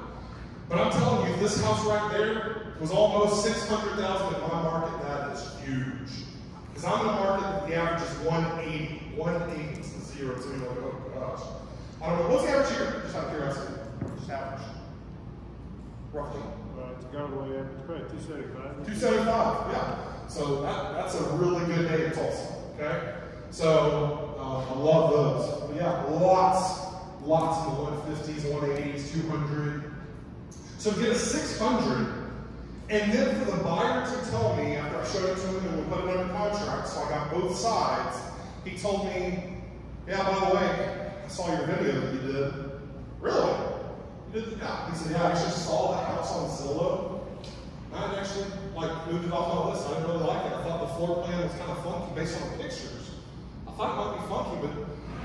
But I'm telling you, this house right there was almost $600,000 in my market. That is huge. Because I'm in a market that the average is 180. 180 is the zero. So you're like, oh gosh. I don't know. What's the average here? Just out of curiosity. Just average. Roughly. It's got away at probably 275. 275, yeah. So that's a really good day in Tulsa, okay? So I love those. But yeah, lots in the 150s, 180s, 200. So to get a 600, and then for the buyer to tell me, after I showed it to him and we put it under contract, so I got both sides, he told me, yeah, by the way, I saw your video that you did. Really? You did? Yeah. He said, yeah, I actually saw the house on Zillow. I actually moved it off my list. I didn't really like it. I thought the floor plan was kind of funky based on the pictures. I thought it might be funky, but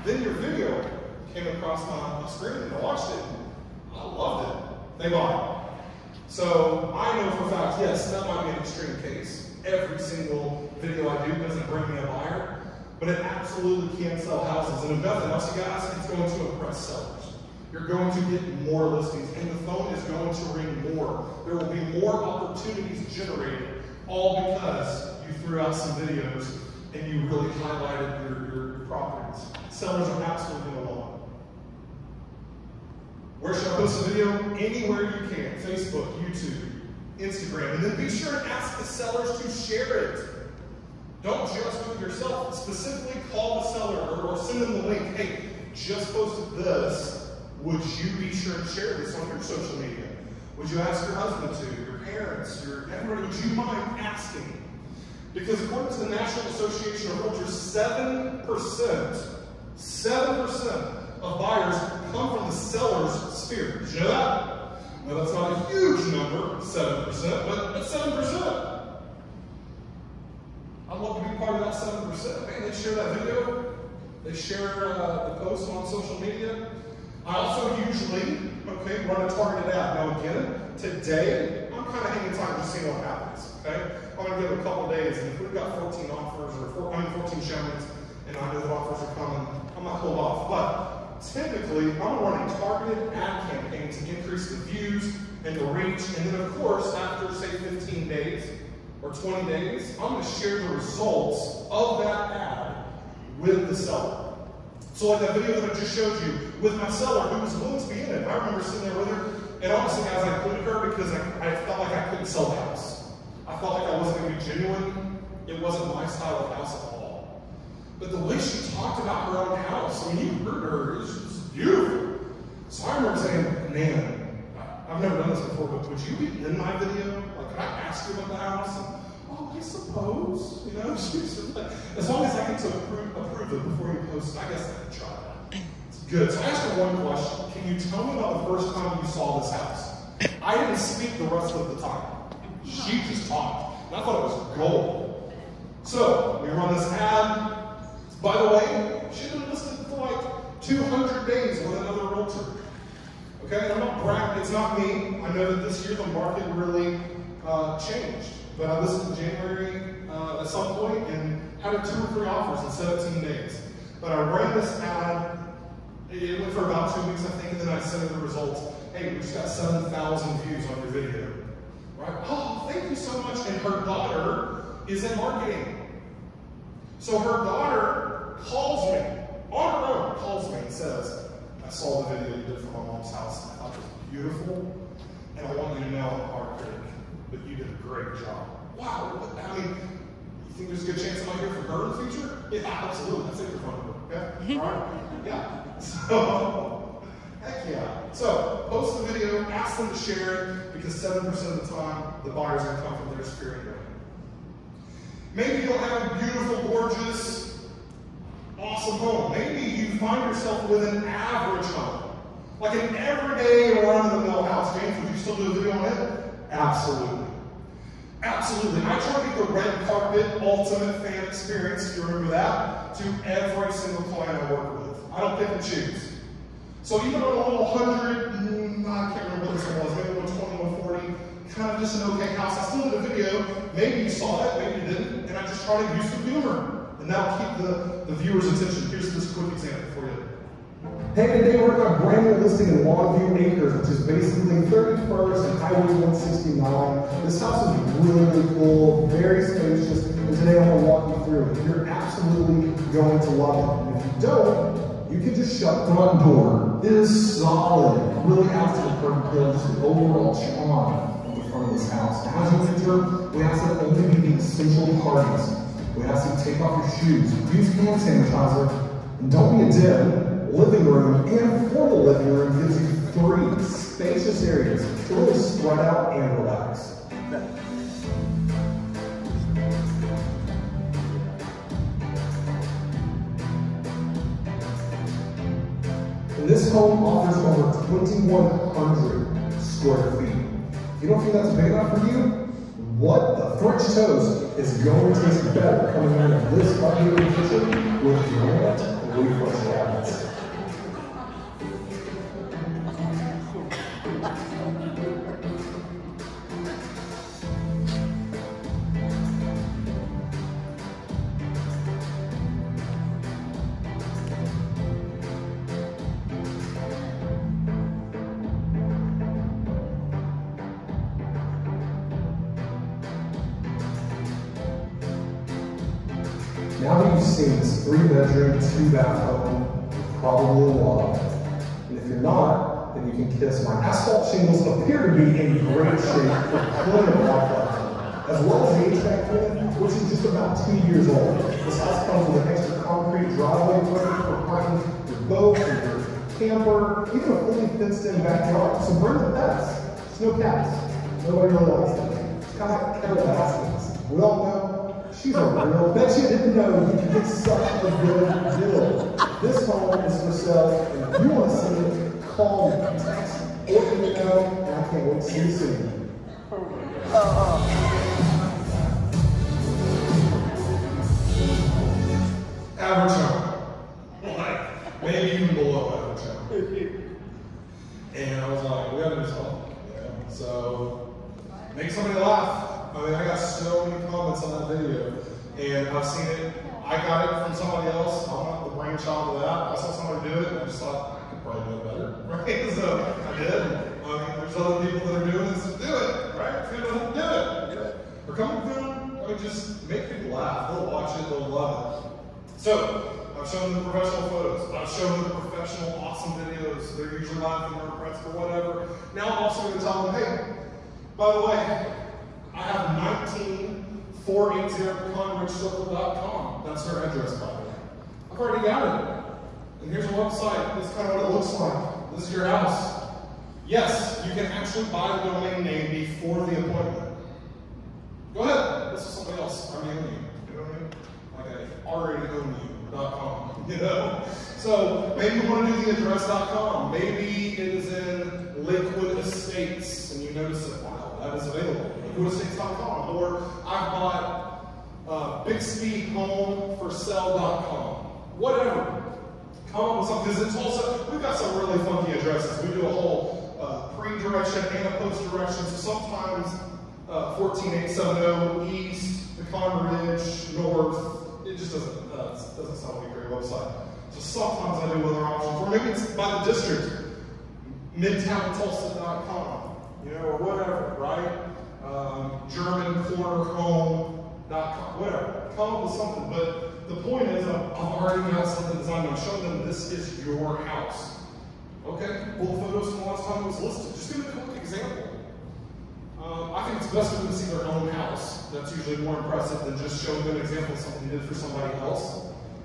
then your video came across my screen and I watched it. I loved it. They bought it. So I know for a fact, yes, that might be an extreme case. Every single video I do doesn't bring me a buyer, but it absolutely can sell houses. And if nothing else, you guys, it's going to impress sellers. You're going to get more listings, and the phone is going to ring more. There will be more opportunities generated, all because you threw out some videos and you really highlighted your properties. Sellers are absolutely going to want it. Where should I post a video? Anywhere you can. Facebook, YouTube, Instagram. And then be sure to ask the sellers to share it. Don't just do it yourself. Specifically call the seller or send them the link. Hey, just posted this. Would you be sure to share this on your social media? Would you ask your husband to, your parents, everybody? Would you mind asking? Because according to the National Association of Realtors, 7% of buyers come from the seller's sphere. Did you know that? Now that's not a huge number, 7%, but it's 7%. I'd love to be part of that 7%. Man, they share that video. They share the post on social media. I also usually, run a targeted ad. Now again, today, I'm kind of hanging tight just seeing what happens, okay? I'm going to give it a couple days, and if we've got 14 offers, or 14 showings, and I know that offers are coming, I might hold off. But typically, I'm going to run a targeted ad campaign to increase the views and the reach, and then of course, after say 15 days, or 20 days, I'm going to share the results of that ad with the seller. So like that video that I just showed you with my seller who was willing to be in it. I remember sitting there with her, and honestly guys, I included her because I felt like I couldn't sell the house. I felt like I wasn't going to be genuine. It wasn't my style of house at all. But the way she talked about her own house, I mean, you heard her, it was just beautiful. So I remember saying, man, I've never done this before, but would you be in my video? Like, could I ask you about the house? And, oh, I suppose, you know, she's just like, as long as I get to approve it before you post it, I guess I can try that. It's good. So I asked her one question. Can you tell me about the first time you saw this house? I didn't speak the rest of the time. She just talked. And I thought it was gold. So we run this ad. By the way, she's been listed for like 200 days with another realtor. Okay, and I'm not bragging, it's not me. I know that this year the market really changed. But I listed in January at some point and had 2 or 3 offers in 17 days. But I ran this ad, it went for about 2 weeks, I think, and then I sent her the results. Hey, we just got 7,000 views on your video. Right? Oh, thank you so much. And her daughter is in marketing. So her daughter calls me, on her own, calls me and says, I saw the video you did for my mom's house, and I thought it was beautiful, and I want you to know I'm a hard critic, but you did a great job. Wow, I mean, you think there's a good chance I might hear from her in the future? Yeah, absolutely. That's it for phone number, okay? All right? Yeah. So, heck yeah. So, post the video, ask them to share it, because 7% of the time, the buyer's going to come from their sphere and maybe you don't have a beautiful, gorgeous, awesome home. Maybe you find yourself with an average home. Like an everyday run-of-the-mill house. James, would you still do a video on it? Absolutely. Absolutely. I try to get the red carpet ultimate fan experience, if you remember that, to every single client I work with. I don't pick and choose. So even on a little 100, I can't remember what this one was, maybe 120, 140, kind of just an okay house. I still did a video. Maybe you saw it, maybe you didn't, and I just try to use some humor. And that'll keep the viewer's attention. Here's this quick example for you. Hey, today we're on a brand new listing in Longview Acres, which is basically 31st and Highway 169. This house is really, really cool, very spacious, and today I'm going to walk you through it. You're absolutely going to love it. And if you don't, you can just shut the front door. It is solid. It really adds to the just the overall charm of the front of this house. Now, as you enter, we ask that only be the essential parties. We ask you to take off your shoes, use hand sanitizer, and don't be a dim. Living room and formal living room gives you 3 spacious areas to really spread out and relax. And this home offers over 2,100 square feet. If you don't think that's big enough for you, what the French toast is going to taste better coming out of this budget kitchen with granite refresh cabinets. Now that you've seen this 3-bedroom, 2-bath home, you're probably in love. And if you're not, then you can kiss my asphalt shingles appear to be in great shape for plenty of life left, as well as the HVAC unit, which is just about 2 years old. This house comes with an extra concrete driveway equipment for parking your boat, your camper, even a fully fenced-in backyard. So bring the pets. There's no cats. Nobody really likes them. It's kind of like Carol Baskins. We all know she's a real. Bet you didn't know you could get such a good deal. This home is for sale, and if you want to see it, call me, text, or email, and I can't wait to see you soon. Average home. Like, maybe even below average home. And I was like, we gotta do something. Yeah. So, make somebody laugh. I mean, I got so many comments on that video, and I've seen it. I got it from somebody else. I'm not the brainchild of that. I saw somebody do it, and I just thought, I could probably do it better, right? So I did. I mean, there's other people that are doing this. Do it, right? If you don't do it. Or come through, I mean, just make people laugh. They'll watch it, they'll love it. So, I've shown them the professional photos. I've shown them the professional, awesome videos. They're usually laughing or impressed or whatever. Now I'm also going to tell them, hey, by the way, I have 19480conrichcircle.com. That's her address, by the way. I've already got it. And here's a website. This is kind of what it looks like. This is your house. Yes, you can actually buy the domain name before the appointment. Go ahead. This is somebody else. I already own you. You know what I mean? Like I already own you.com. You know? So maybe you want to do the address.com. Maybe it is in Lakewood Estates, and you notice that, wow, that is available. LakewoodEstates.com. Or I've bought BixbyHomeForSale.com. whatever. Come up with something, because it's also, we've got some really funky addresses. We do a whole pre-direction and a post-direction, so sometimes 14870 East, Pecan Ridge, North, it just doesn't sound like a great website. So sometimes I do other options, or maybe it's by the district, midtowntulsa.com, you know, or whatever, right? GermanCornerHome.com, whatever. Come up with something, but the point is, I've already got something designed. I'm showing them this is your house. Okay, well, the photos from the last time it was listed. Just give me a quick example. I think it's best for them to see their own house. That's usually more impressive than just showing them an example of something you did for somebody else.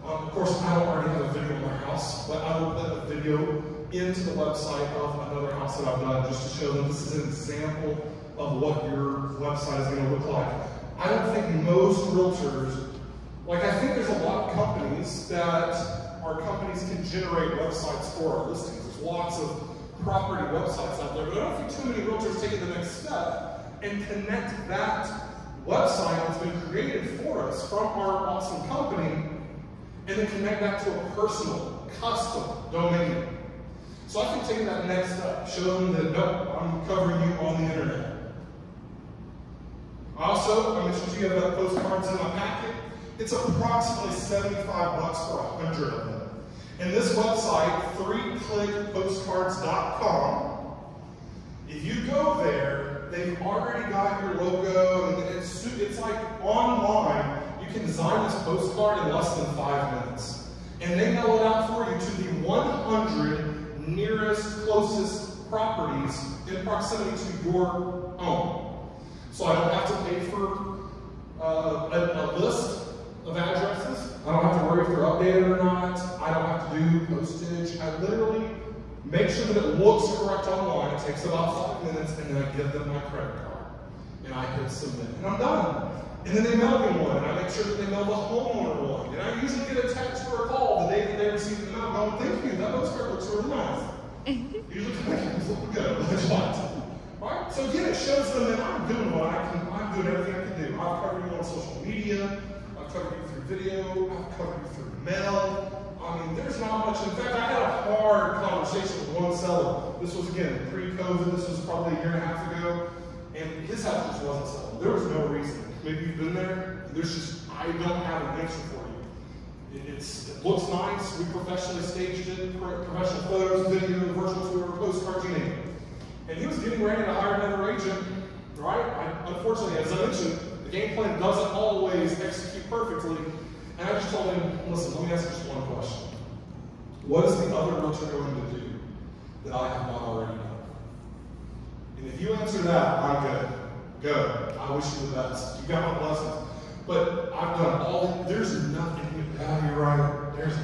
Of course, I don't already have a video of my house, but I will put a video into the website of another house that I've done just to show them this is an example of what your website is going to look like. I don't think most realtors, like I think there's a lot of companies that our companies can generate websites for our listings. There's lots of property websites out there, but I don't think too many realtors take it the next step and connect that website that's been created for us from our awesome company and then connect that to a personal, custom domain. So I think taking that next step, show them that, no, I'm covering you on the internet. Also, I mentioned to you about postcards in my packet. It's approximately $75 for 100 of them. And this website, 3clickpostcards.com, if you go there, they've already got your logo, and it's like online. You can design this postcard in less than 5 minutes. And they mail it out for you to the 100 nearest, closest properties in proximity to your home. So I don't have to pay for a list of addresses. I don't have to worry if they're updated or not. I don't have to do postage. I literally make sure that it looks correct online. It takes about 5 minutes, and then I give them my credit card. And I hit submit, and I'm done. And then they mail me one, and I make sure that they mail the homeowner one. And I usually get a text or a call the day that they receive the mail going, thank you, that postcard looks really nice. Usually it's looking good, right? So again, it shows them that I'm doing what I can, I'm doing everything I can do. I've covered you on social media, I've covered you through video, I've covered you through mail. I mean, there's not much. In fact, I had a hard conversation with one seller. This was, again, pre-COVID. This was probably a year and a half ago. And his house just wasn't selling. There was no reason. Maybe you've been there. There's just, I don't have an answer for you. It looks nice. We professionally staged it. Professional photos, video, virtual tour, postcards, you name it. And he was getting ready to hire another agent, right? Unfortunately, as I mentioned, the game plan doesn't always execute perfectly. And I just told him, listen, let me ask you just one question. What is the other realtor going to do that I have not already done? And if you answer that, I'm good. Go. I wish you the best. You got my blessings. But I've done all, there's nothing. You're right. There's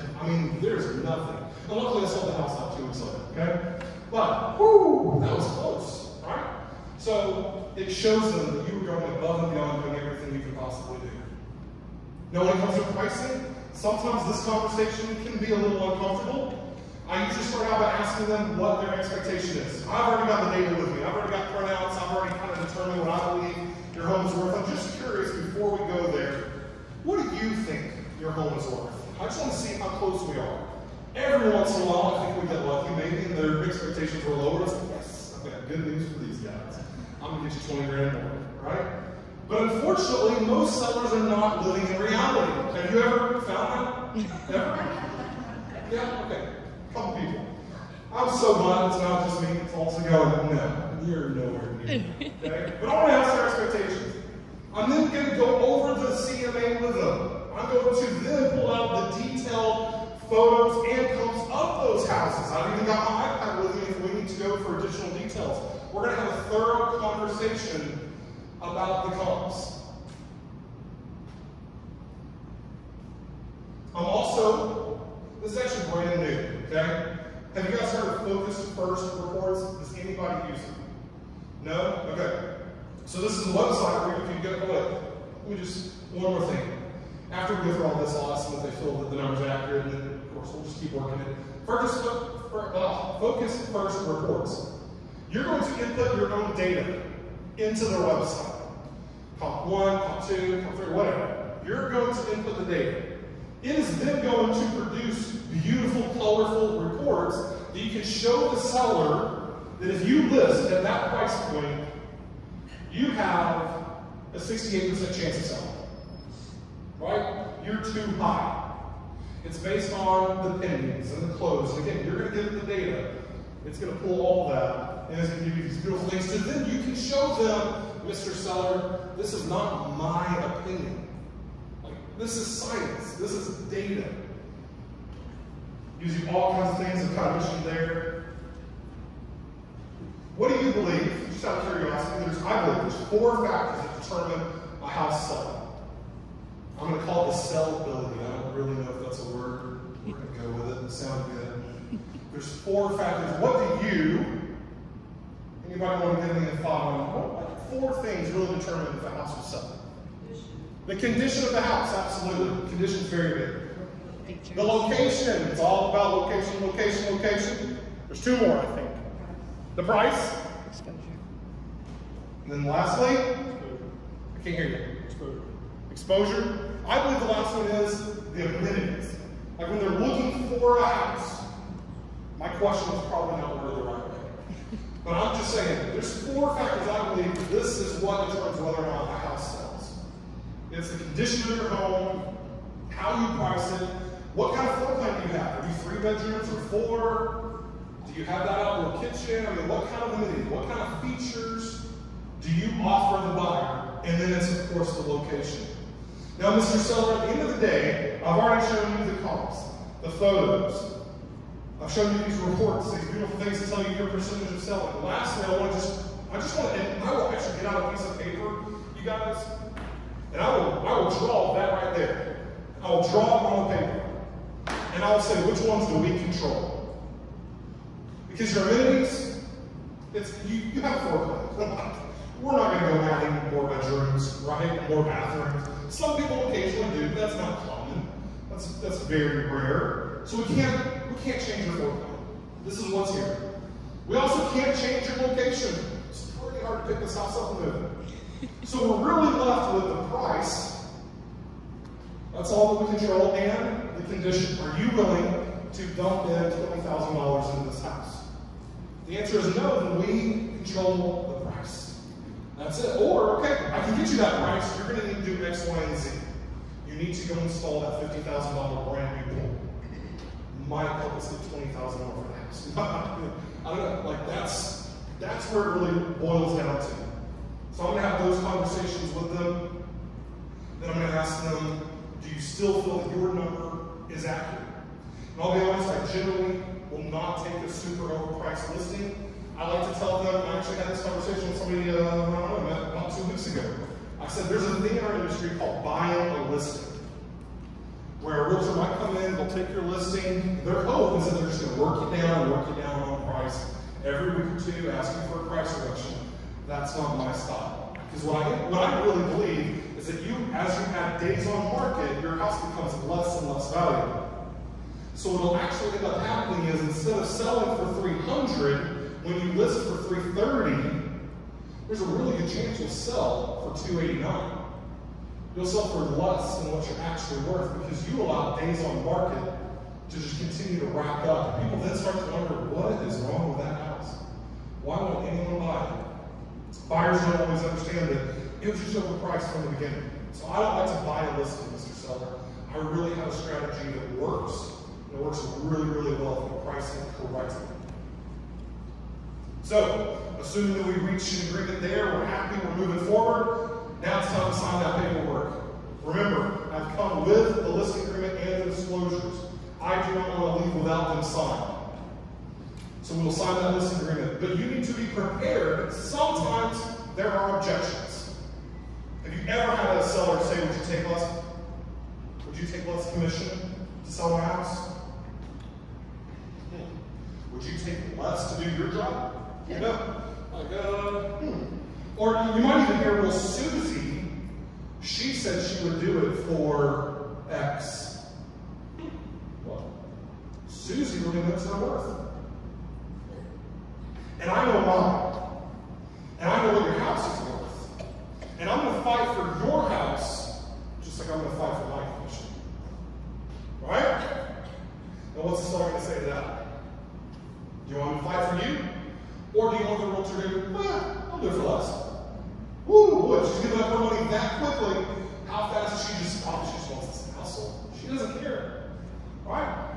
nothing. And luckily I sold the house out 2 weeks later, okay? But, whoo, that was close, right? So it shows them that you were going above and beyond doing everything you could possibly do. Now, when it comes to pricing, sometimes this conversation can be a little uncomfortable. I usually start out by asking them what their expectation is. I've already got the data with me. I've already got printouts. I've already kind of determined what I believe your home is worth. I'm just curious, before we go there, what do you think your home is worth? I just want to see how close we are. Every once in a while, I think we get lucky, maybe, and their expectations were lower. It's like, yes, I've got good news for these guys. I'm going to get you 20 grand more, right? But unfortunately, most sellers are not living in reality. Have you ever found that? Ever? Yeah? Okay. A couple people. I'm so glad it's not just me. It's also going, no, you're nowhere near me. Okay? But I want to ask their expectations. I'm then going to go over the CMA with them. I'm going to then pull out the detailed photos and codes of those houses. I've even got my iPad with me if we need to go for additional details. We're going to have a thorough conversation about the comps. This is actually brand new, okay? Have you guys heard of Focus First reports? Does anybody use them? No? Okay. So this is a website where you can go, let me just, one more thing. After we go through all this, I'll ask them if they feel that the number's accurate, and then, of course, we'll just keep working it. Focus First reports. You're going to input your own data into their website. Comp 1, Comp 2, Comp 3, whatever. You're going to input the data. It is then going to produce beautiful, colorful reports that you can show the seller that if you list at that price point, you have a 68% chance of selling. Right? You're too high. It's based on the pendings and the close. And again, you're going to give it the data. It's going to pull all that, and it's going to give you these beautiful things. So then you can show them, Mr. Seller, this is not my opinion. Like, this is science. This is data. Using all kinds of things that kind of mentioned there. What do you believe? Just out of curiosity, I believe there's 4 factors that determine a house selling. I'm going to call it the sellability. I don't really know if that's a word. We're going to go with it. It sounds good. There's 4 factors. What do anybody want to give me a thought on what 4 things really determine if a house will sell? The condition of the house, absolutely. Condition is very big. The location, it's all about location, location, location. There's 2 more, I think. The price. Exposure. And then lastly, I can't hear you. Exposure. I believe the last one is the amenities. Like when they're looking for a house, my question is probably not worded the right way. But I'm just saying, there's 4 factors I believe this is what determines whether or not a house sells. It's the condition of your home, how you price it, what kind of floor plan do you have? Are you 3 bedrooms or 4? Do you have that outdoor kitchen? I mean, what kind of amenities, what kind of features do you offer the buyer? And then it's, of course, the location. Now, Mr. Seller, at the end of the day, I've already shown you the comps, the photos. I've shown you these reports, these beautiful things to tell you your percentage of selling. Lastly, I will actually get out a piece of paper, you guys, and I will draw that right there. I will draw it on the paper. And I will say, which ones do we control? Because your amenities, you have a floor plan. We're not going to go adding more bedrooms, right? More bathrooms. Some people occasionally do, but that's not common. That's very rare. So we can't change your floor plan. This is what's here. We also can't change your location. It's pretty hard to pick this house up and move it. So we're really left with the price. That's all that we control, and the condition. Are you willing to dump in $20,000 into this house? The answer is no, then we control the price. That's it. Or, okay, I can get you that price. You're going to need to do X, Y, and Z. You need to go install that $50,000 brand new pool. Might help us get $20,000 for the house. I don't know. Like that's where it really boils down to. So I'm going to have those conversations with them. Then I'm going to ask them, do you still feel that your number is accurate? And I'll be honest, I generally will not take a super overpriced listing. I like to tell them, I actually had this conversation with somebody, about 2 weeks ago. I said, there's a thing in our industry called buying a listing, where a realtor might come in, they'll take your listing, their hope is that they're just going to work you down on price every week or 2, asking for a price reduction. That's not my style. Because what I really believe is that as you add days on market, your house becomes less and less valuable. So what will actually end up happening is instead of selling for $300, when you list for $330, there's a really good chance you'll sell for $289. You'll sell for less than what you're actually worth because you allow days on market to just continue to rack up. And people then start to wonder, what is wrong with that house? Why won't anyone buy it? Buyers don't always understand that it was just overpriced from the beginning. So I don't like to buy a listing, Mr. Seller. I really have a strategy that works. And it works really, really well if we price it correctly. So, assuming that we reach an agreement there, we're happy, we're moving forward. Now it's time to sign that paperwork. Remember, I've come with the listing agreement and the disclosures. I do not want to leave without them signed. So we'll sign that listing agreement. But you need to be prepared. Sometimes there are objections. Have you ever had a seller say, would you take less commission to sell my house? Would you take less to do your job? You know, Or you might even hear, well, Susie, she said she would do it for X. Well, Susie really knows her worth. And I know mine. And I know what your house is worth. And I'm going to fight for your house just like I'm going to fight for my commission. for that? Do you want me to fight for you? Or do you want the realtor to go, well, yeah, I'll do it for less? Woo, boy, she's giving up her money that quickly. How fast is she just, probably she just wants this house sold. She doesn't care, right?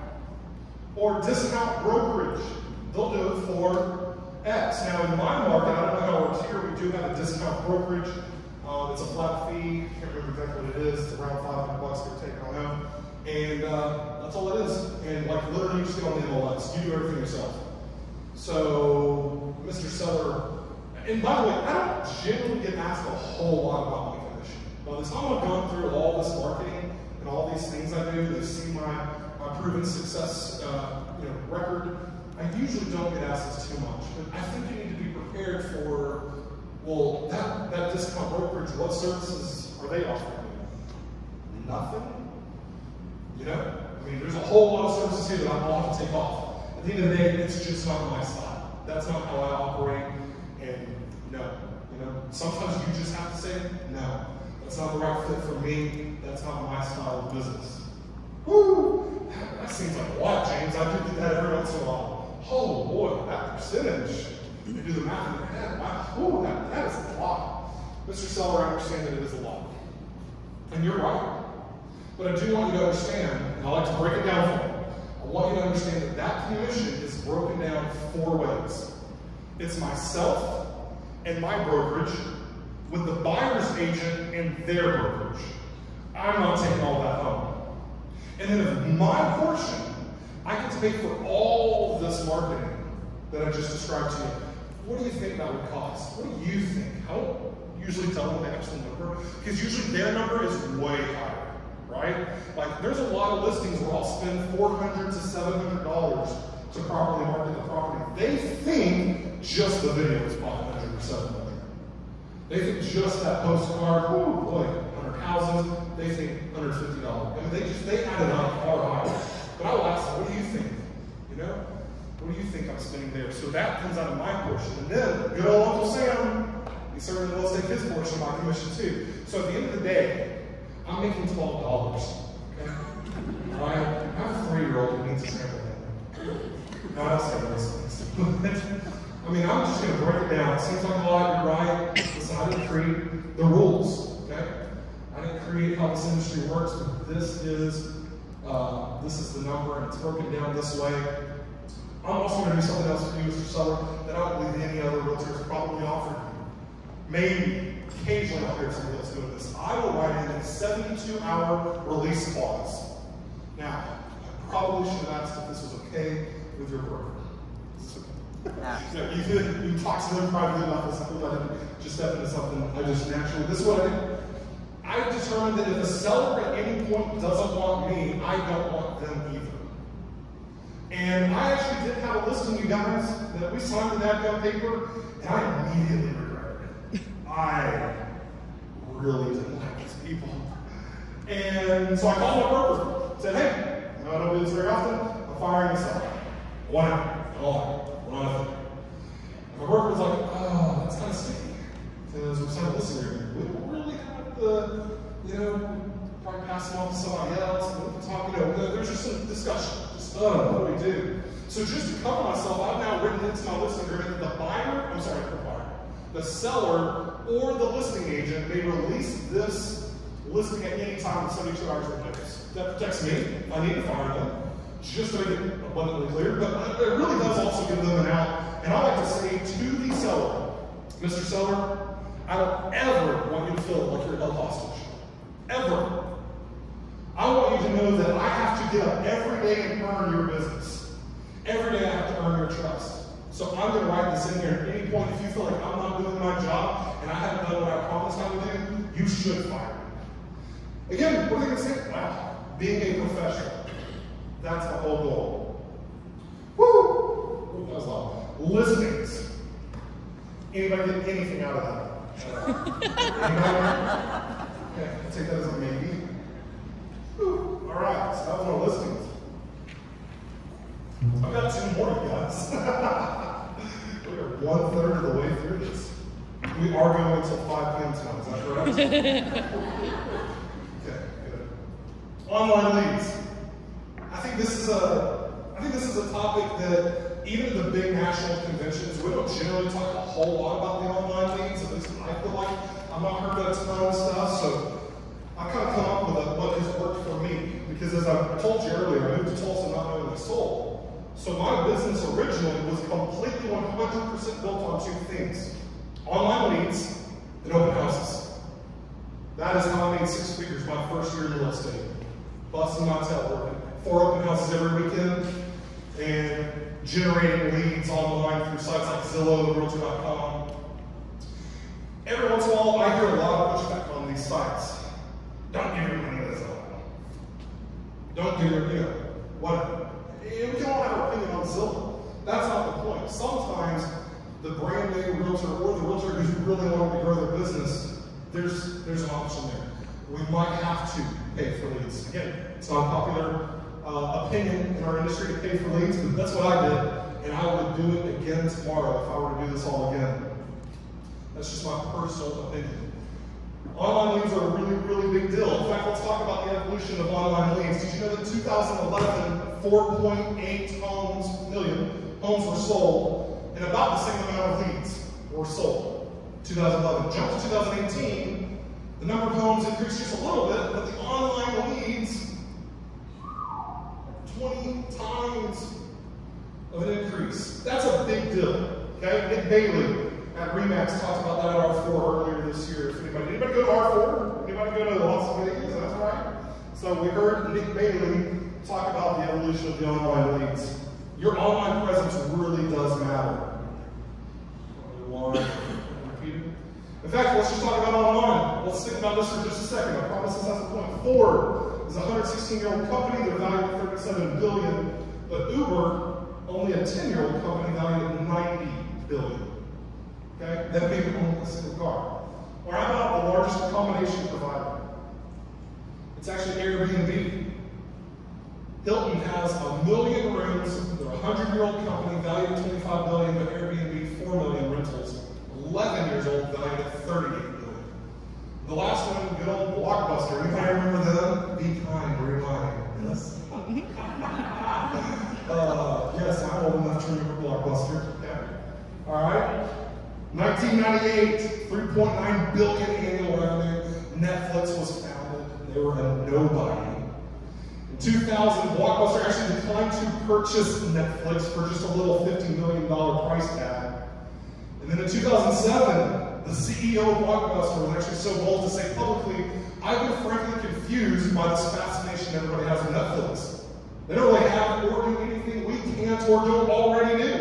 Or discount brokerage. They'll do it for X. Now, in my market, I don't know how it works here, we do have a discount brokerage. It's a flat fee. I can't remember exactly what it is. It's around $500 to take on home. And that's all it is. And like literally, you just get on the MLS. You do everything yourself. So, Mr. Seller, and by the way, I don't generally get asked a whole lot about my commission. By the time I've gone through all this marketing and all these things I do, they've seen my proven success record, I usually don't get asked this too much. But I think you need to be prepared for, well, that discount brokerage, what services are they offering you? Nothing? You know? I mean, there's a whole lot of services here that I'll have to take off. At the end of the day, it's just not my style. That's not how I operate, and no. Sometimes you just have to say, no, that's not the right fit for me. That's not my style of business. Woo! That seems like a lot, James. I do that every once in a while. Oh boy, that percentage. You do the math in your head. Wow, ooh, that is a lot. Mr. Seller, I understand that it is a lot. And you're right. But I do want you to understand, and I like to break it down for you. I want you to understand that that commission is broken down 4 ways. It's myself and my brokerage with the buyer's agent and their brokerage. I'm not taking all that home. And then of my portion, I get to pay for all of this marketing that I just described to you. What do you think that would cost? What do you think? I don't usually tell them the actual number, because usually their number is way higher. Right? Like, there's a lot of listings where I'll spend $400 to $700 to properly market the property. They think just the video is $500 or $700. They think just that postcard, oh boy, 100 houses, they think $150. I mean, they add it up far higher. But I will ask them, what do you think? What do you think I'm spending there? So that comes out of my portion. And then, good old Uncle Sam, he certainly will take his portion of my commission too. So at the end of the day, I'm making $12, okay? All right? I have a 3-year-old who needs a sample. No, I don't say those things. I mean, I'm just going to break it down. It seems like a lot, you're right. Listen, I didn't create the rules, okay? I didn't create how this industry works, but this is the number, and it's broken down this way. I'm also going to do something else for you, Mr. Seller, that I don't believe any other realtors probably offered you. Maybe. Occasionally I'll hear somebody else doing this. I will write in a 72-hour release clause. Now, I probably should have asked if this was okay with your broker. You talk to them privately about this. I feel like I just step into something. I just naturally, this is what I do. I determined that if a seller at any point doesn't want me, I don't want them either. And I actually did have a listing, you guys, that we signed the admin paper, and I immediately regretted it. I really didn't like these people. And so I called my broker, said, hey, I don't do this very often, I'm firing this up. Why not? My broker was like, oh, that's kind of sticky. Because we signed a listing agreement. We don't really have the, probably pass it off to somebody else. We can talk, there's just some discussion. What do we do? So just to cover myself, I've now written into my listing agreement that the seller or the listing agent may release this listing at any time with 72 hours notice. That protects me if I need to fire them, just to make it abundantly clear, but it really does also give them an out. And I like to say to the seller, Mr. Seller, I don't ever want you to feel like you're held hostage. Ever. I want you to know that I have to get up every day and earn your business. Every day I have to earn your trust. So I'm going to write this in here. At any point, if you feel like I'm not doing my job and I haven't done what I promised I would do, you should fire me. Again, what are they going to say? Wow, being a professional. That's the whole goal. Woo! That was loud. Listings. Anybody get anything out of that? Okay, I'll take that as a maybe. Whew. All right, so that was my listings. I've got 2 more, you guys. We are 1/3 of the way through this. We are going until 5 p.m. tonight, is that correct? Okay, good. Online leads. I think this is I think this is a topic that even the big national conventions, we don't generally talk a whole lot about the online leads, at least I feel like. I've not heard a ton of stuff, so I kind of come up with what has worked for me. Because as I told you earlier, I moved to Tulsa not knowing the soul. So my business originally was completely 100% built on two things: online leads and open houses. That is how I made 6 figures my first year in real estate. Busting my tail working 4 open houses every weekend and generating leads online through sites like Zillow and Realtor.com. Every once in a while, I hear a lot of pushback on these sites. Don't give your money to Zillow. Don't give your, whatever. And we can all have our opinion on Zillow. That's not the point. Sometimes the brand new realtor or the realtor who's really wanting to grow their business, there's an option there. We might have to pay for leads. Again, it's not a popular opinion in our industry to pay for leads, but that's what I did, and I would do it again tomorrow if I were to do this all again. That's just my personal opinion. Online leads are a really, really big deal. In fact, let's talk about the evolution of online leads. Did you know that in 2011, 4.8 million homes were sold, and about the same amount of leads were sold? 2011. Jump to 2018, the number of homes increased just a little bit, but the online leads, 20 times of an increase. That's a big deal, okay? Nick Bailey at RE/MAX talked about that at R4 earlier this year. If anybody go to R4? Anybody go to Las Vegas? That's right. So we heard Nick Bailey talk about the evolution of the online leads. Your online presence really does matter. In fact, let's just talk about online. Let's think about this for just a second. I promise this has a point. Ford is a 116-year-old company. They're valued at $37 billion. But Uber, only a 10-year-old company valued at $90 billion. Okay? That being only a single car. Or how about the largest accommodation provider? It's actually Airbnb. Hilton has 1 million rooms. They're a 100-year-old company valued at $25 billion, but Airbnb 4 million rentals. 11 years old, valued at $38 billion. The last one, good old Blockbuster. Anybody remember them? Be kind, remind. Yes. Yes, I'm old enough to remember Blockbuster. Okay. All right. 1998, $3.9 billion annual revenue. Netflix was founded. They were a nobody. In 2000, Blockbuster actually declined to purchase Netflix for just a little $50 million price tag. And then in 2007, the CEO of Blockbuster was actually so bold to say publicly, I've been frankly confused by this fascination everybody has with Netflix. They don't really have or do anything we can't or don't already do.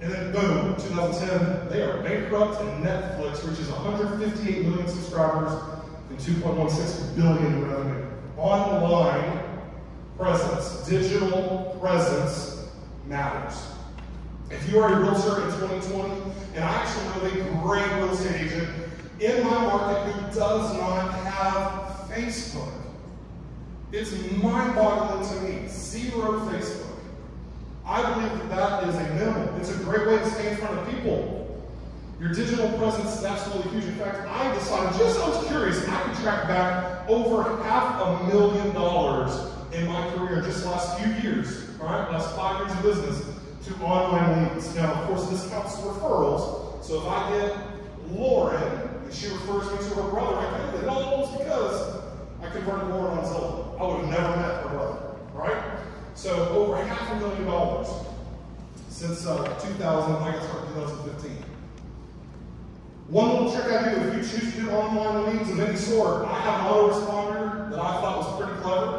And then boom, 2010, they are bankrupt, and Netflix reaches 158 million subscribers and 2.16 billion in revenue. Online presence, digital presence matters. If you are a realtor in 2020, and I actually know a great real estate agent in my market who does not have Facebook. It's mind-boggling to me. 0 Facebook. I believe that is a minimum. It's a great way to stay in front of people. Your digital presence is absolutely huge. In fact, I decided, just I was curious, I could track back over $500,000 in my career just the last few years, all right, last 5 years of business, to online leads. Now, of course, this counts referrals. So if I get Lauren, and she refers me to her brother, I can do it almost because I converted Lauren on Zillow. I would have never met her brother, right? So over $500,000 since 2000, I guess, or 2015. One little trick I do, if you choose to do online leads of any sort, I have an autoresponder that I thought was pretty clever.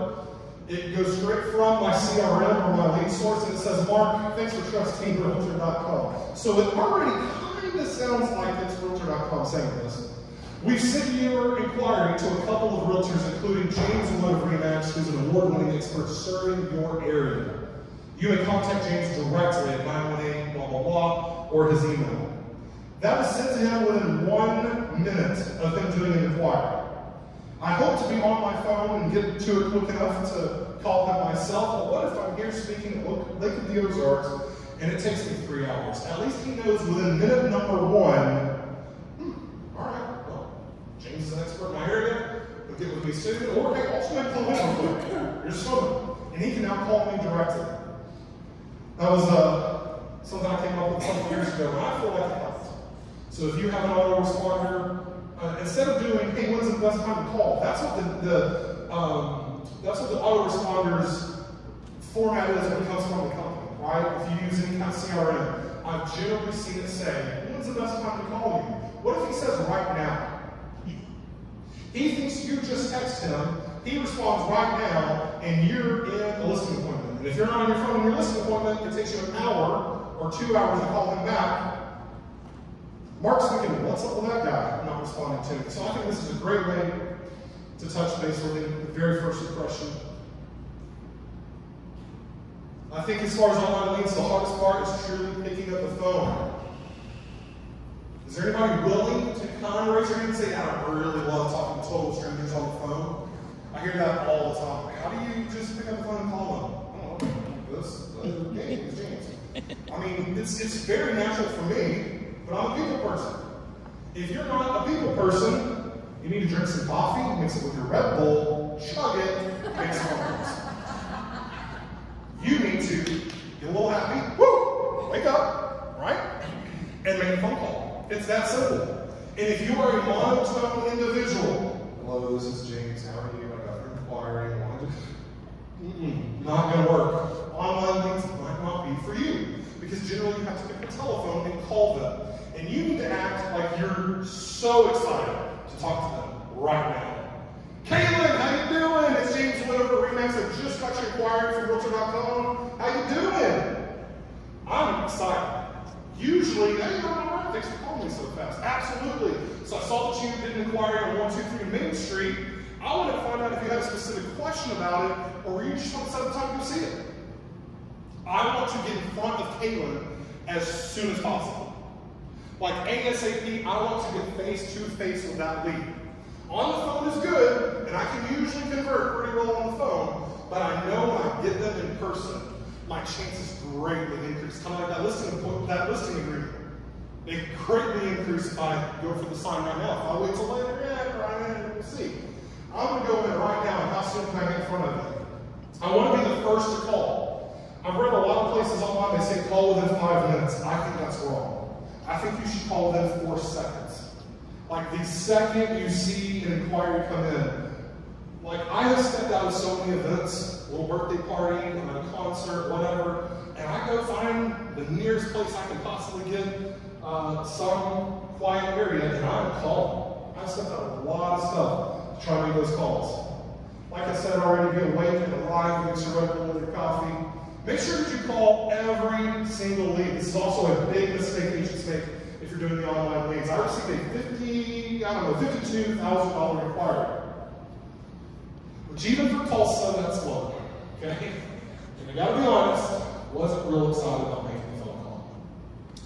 It goes straight from my CRM or my lead source, and it says, Mark, thanks for trusting Realtor.com. So it already kind of sounds like it's Realtor.com saying this. We've sent your inquiry to a couple of realtors, including James Wood of RE/MAX, who's an award-winning expert serving your area. You may contact James directly at 918 blah blah blah or his email. That was sent to him within 1 minute of him doing an inquiry. I hope to be on my phone and get to it quick enough to call him myself, but what if I'm here speaking at Lake of the Ozarks and it takes me 3 hours? At least he knows within minute number 1, all right, well, James is an expert in my area, he'll get with me soon, or hey, also make a little quick. You're swimming. and he can now call me directly. That was something I came up with a couple years ago, and I feel like it helped. So if you have an autoresponder, instead of doing, hey, when's the best time to call? That's what the autoresponders format is when it comes from the company, right? If you use any kind of CRM, I've generally seen it say, when's the best time to call you? What if he says right now? He thinks you just text him, he responds right now, and you're in a listing appointment. And if you're not on your phone in your listing appointment, it takes you an hour or 2 hours to call him back. Mark's thinking, what's up with that guy not responding to me? So I think this is a great way to touch base with him, the very first impression. I think as far as online leads, the hardest part is truly picking up the phone. Is there anybody willing to kind of raise your hand and say, I really love talking to total strangers on the phone? I hear that all the time. How do you just pick up the phone and call them? I don't know. This game is James. I mean, it's very natural for me, but I'm a people person. If you're not a people person, you need to drink some coffee, mix it with your Red Bull, chug it, make some calls. You need to get a little happy, woo, wake up, right? And make a phone call. It's that simple. And if you are a monotone individual, hello, this is James, how are you? I got an inquiry. Not going to work. Online things might not be for you. Because generally you have to pick the telephone and call them. And you need to act like you're so excited to talk to them right now. Caitlin, how you doing? It's James Wood over at RE/MAX. I just got your inquiry from Realtor.com. How you doing? I'm excited. Usually, hey, you're all right. Thanks for calling me so fast. Absolutely. So I saw that you did an inquiry on 123 Main Street. I wanted to find out if you had a specific question about it, or were you just want to set the time to go see it? I want to get in front of Caitlin as soon as possible. Like ASAP, I want to get face to face with that lead. On the phone is good, and I can usually convert pretty well on the phone, but I know when I get them in person, my chances greatly increase. Kind of like that listing agreement. They greatly increase if I go for the sign right now. If I wait till later, we'll see. I'm going to go in right now, and how soon can I get in front of them? I want to be the first to call. I've read a lot of places online, they say call within 5 minutes. I think that's wrong. I think you should call within 4 seconds. Like the second you see an inquiry come in, like I have stepped out of so many events, a little birthday party, I'm at a concert, whatever, and I go find the nearest place I can possibly get some quiet area, and I'm calling. I've stepped out of a lot of stuff to try to make those calls. Like I said already, be awake and alive, mix your Red Bull with your coffee. Make sure that you call every single lead. This is also a big mistake agents make if you're doing the online leads. I received a $52,000 inquiry, which even for Tulsa, that's low. Okay? And I gotta be honest, wasn't real excited about making a phone call.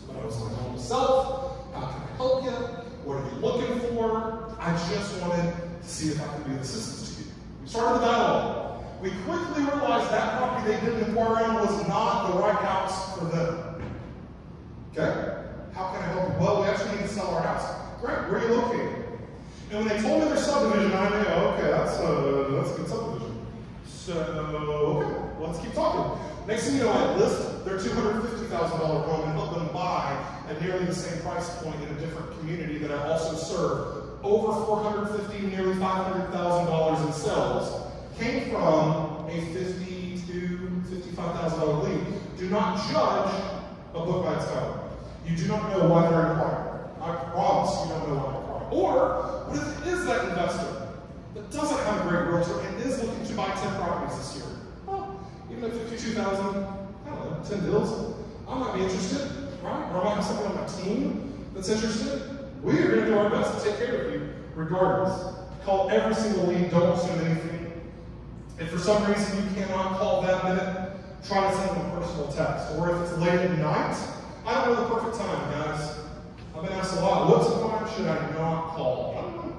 But I was like, home myself, how can I help you? What are you looking for? I just wanted to see if I could be of assistance to you. We started the dialogue. We quickly realized that property they did inquire on was not the right house for them. Okay? How can I help you? Well, we actually need to sell our house. Great, where are you located? And when they told me their subdivision, I knew, okay, that's a good subdivision. So, okay, well, let's keep talking. Next thing you know, I list their $250,000 home and help them buy at nearly the same price point in a different community that I also serve. Over $450,000, nearly $500,000 in sales came from a $50,000 to $55,000 lead. Do not judge a book by its cover. You do not know why they're inquiring. I promise you don't know why they're inquiring. Or, what if it is that investor that doesn't have a great realtor and is looking to buy 10 properties this year? Well, even at $52,000, I don't know, 10 deals, I might be interested, right? Or I might have someone on my team that's interested. We are going to do our best to take care of you, regardless. Call every single lead, don't assume anything. If for some reason you cannot call that minute, try to send them a personal text. Or if it's late at night, I don't know the perfect time, guys. I've been asked a lot, what time should I not call? I don't know.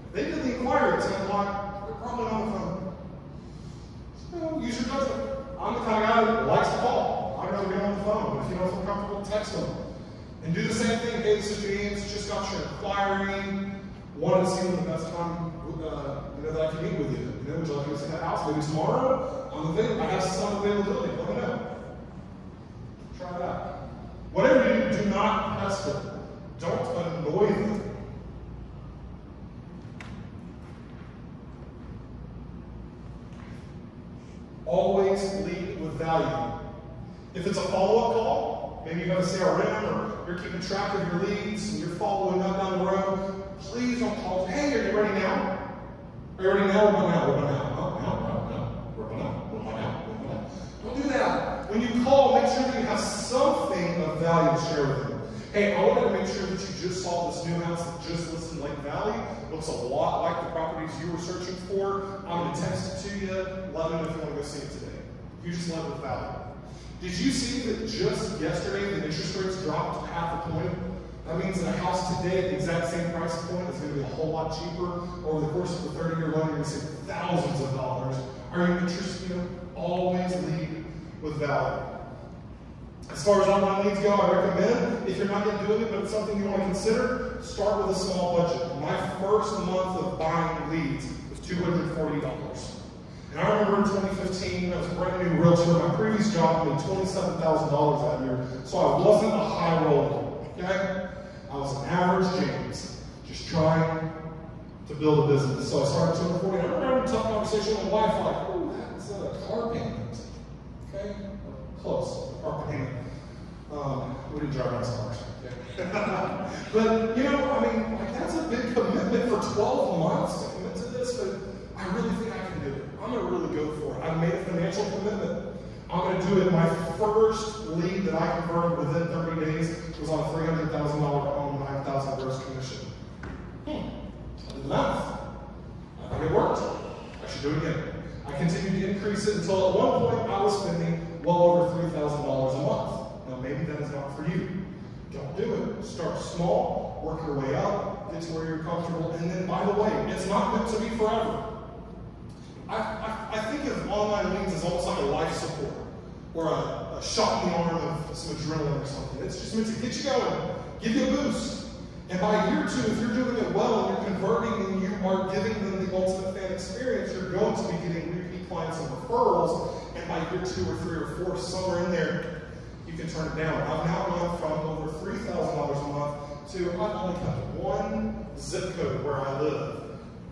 If they did the inquiry at 10 o'clock, they're probably on the phone. So use your judgment. I'm the kind of guy that likes to call. I'd rather be on the phone, but if you don't feel comfortable, text them. And do the same thing. Hey, this is James, just got your inquiry. Wanted to see when the best time that I can meet with you. Okay, would you like to go see that house? Maybe tomorrow? I have some availability. Let me know. Try it out. Whatever you do, do not pester. Don't annoy them. Always lead with value. If it's a follow-up call, maybe you have a CRM or you're keeping track of your leads and you're following up down the road, please don't call. Hey, are you ready now? Are you ready now? What about now? What about now? Oh, no. What about now? What about now? What about now? Don't do that. When you call, make sure that you have something of value to share with them. Hey, I wanted to make sure that you just saw this new house that just listed in Lake Valley. Looks a lot like the properties you were searching for. I'm going to text it to you. Let me know if you want to go see it today. You just led with value. Did you see that just yesterday the interest rates dropped half a point? That means that a house today at the exact same price point is going to be a whole lot cheaper. Over the course of the 30-year loan, you're going to save thousands of dollars. Are you interested? Always lead with value. As far as online leads go, I recommend, if you're not yet doing it, but it's something you want to consider, start with a small budget. My first month of buying leads was $240. And I remember in 2015, I was a brand new realtor. My previous job made $27,000 that year, so I wasn't a high roller, okay? I was an average James, just trying to build a business. So I started $240. I remember having a tough conversation with my wife, like, oh, that's a car payment, okay? Close, car payment. We didn't drive nice cars, okay? But, like, that's a big commitment for 12 months to commit to this, but I really think I can do it. I'm going to really go for it. I've made a financial commitment. I'm going to do it. My first lead that I converted within 30 days was on a $300,000 home, $9,000 gross commission. I did the math. I think it worked. I should do it again. I continued to increase it until at one point I was spending well over $3,000 a month. Now maybe that is not for you. Don't do it. Start small, work your way up, get to where you're comfortable, and then by the way, it's not meant to be forever. I think of online leads as almost like a life support or a shot in the arm of some adrenaline or something. It's just meant to get you going, give you a boost. And by year 2, if you're doing it well and you're converting and you are giving them the ultimate fan experience, you're going to be getting repeat clients and referrals. And by year 2 or 3 or 4, somewhere in there, you can turn it down. I've now gone from over $3,000 a month to I've only got one zip code where I live.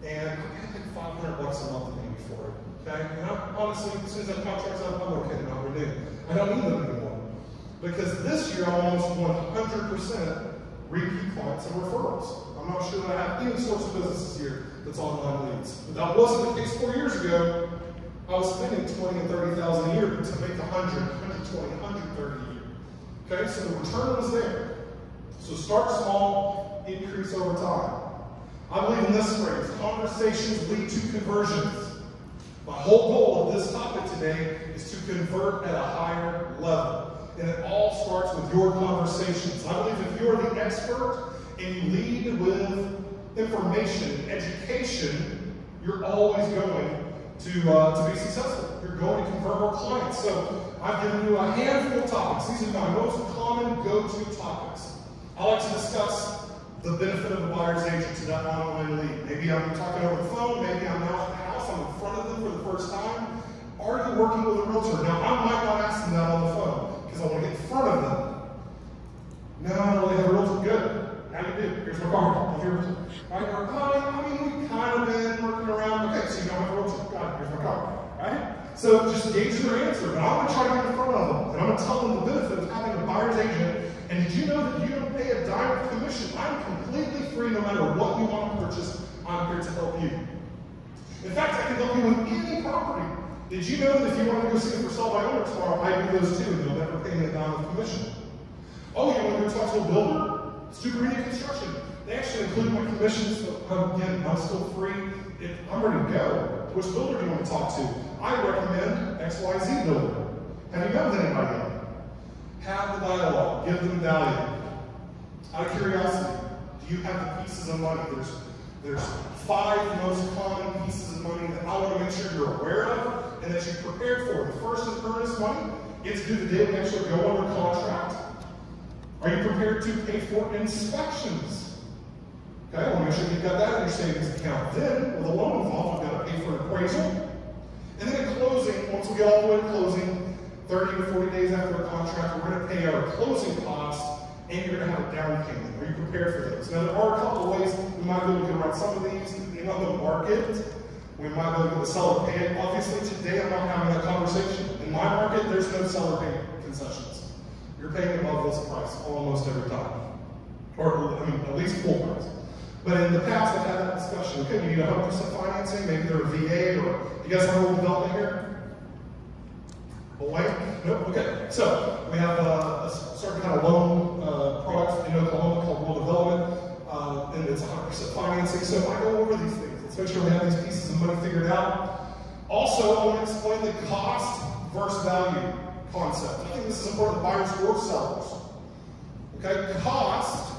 And I think $500 a month maybe for it. Okay? And honestly, as soon as that contract's up, I'm okay to not renew. I don't need them anymore. Because this year I'm almost 100% repeat clients and referrals. I'm not sure that I have any sorts of businesses here that's online leads. But that wasn't the case 4 years ago. I was spending $20,000 and $30,000 a year to make $100, $120, $130 a year. Okay, so the return was there. So start small, increase over time. I believe in this phrase, conversations lead to conversions. My whole goal of this topic today is to convert at a higher level. And it all starts with your conversations. I believe if you're the expert and you lead with information, education, you're always going to be successful. You're going to convert more clients. So I've given you a handful of topics. These are my most common go-to topics. I like to discuss the benefit of a buyer's agent to that online lead. Maybe I'm talking over the phone, maybe I'm now at the house, I'm in front of them for the first time. Are you working with a realtor? Now, I might not ask them that on the phone, because I want to get in front of them. No, I don't really have a realtor. Good. How do you do? Here's my card. Here's we've kind of been working around. Okay, so you don't have a realtor. Got it. Here's my card. Right? So just gauge their answer. But I'm going to try to get in front of them. And I'm going to tell them the benefit of having a buyer's agent. And did you know that you don't pay a dime of commission? I'm completely free no matter what you want to purchase. I'm here to help you. In fact, I can help you with any property. Did you know that if you want to go see it for sale by owner tomorrow, I do those too, and they'll never pay me a dime of commission? Oh, you want to go talk to a builder? Super Easy Construction. They actually include my commissions, so again, I'm still free. I'm ready to go. Which builder do you want to talk to? I recommend XYZ builder. Have you met with anybody yet? Have the dialogue, give them value. Out of curiosity, do you have the pieces of money? There's 5 most common pieces of money that I want to make sure you're aware of and that you've prepared for. The first is earnest money. It's due the day we actually go under contract. Are you prepared to pay for inspections? Okay, I want to make sure you've got that in your savings account. Then, with a loan involved, we've got to pay for an appraisal. And then in closing, once we get all the way to closing, 30 to 40 days after a contract, we're going to pay our closing costs, and you're going to have a down payment. Are you prepared for those? Now, there are a couple of ways we might be able to get around some of these. Depending on the market, we might be able to get the seller pay it. Obviously, today I'm not having that conversation. In my market, there's no seller payment concessions. You're paying above list price almost every time. Or, I mean, at least full price. But in the past, I've had that discussion. Okay, you need 100% financing, maybe they're a VA, or you guys have a little development here? Hawaii? Nope, okay. So, we have a certain kind of loan product in Oklahoma called World Development, and it's 100% financing. So, I go over these things. Let's make sure we have these pieces of money figured out. Also, I want to explain the cost versus value concept. I think this is important to buyers or sellers. Okay, cost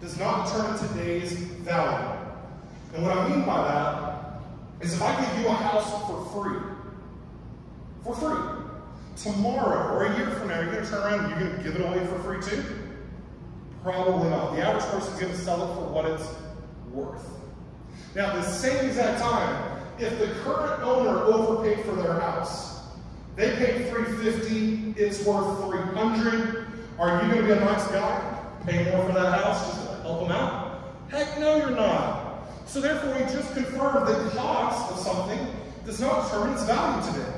does not determine today's value. And what I mean by that is if I give you a house for free, tomorrow or a year from now, you're going to turn around and you're going to give it away for free too? Probably not. The average person is going to sell it for what it's worth. Now, at the same exact time, if the current owner overpaid for their house, they paid $350, it's worth $300, are you going to be a nice guy? Pay more for that house just to help them out? Heck no, you're not. So therefore, we just confirmed the cost of something does not determine its value today.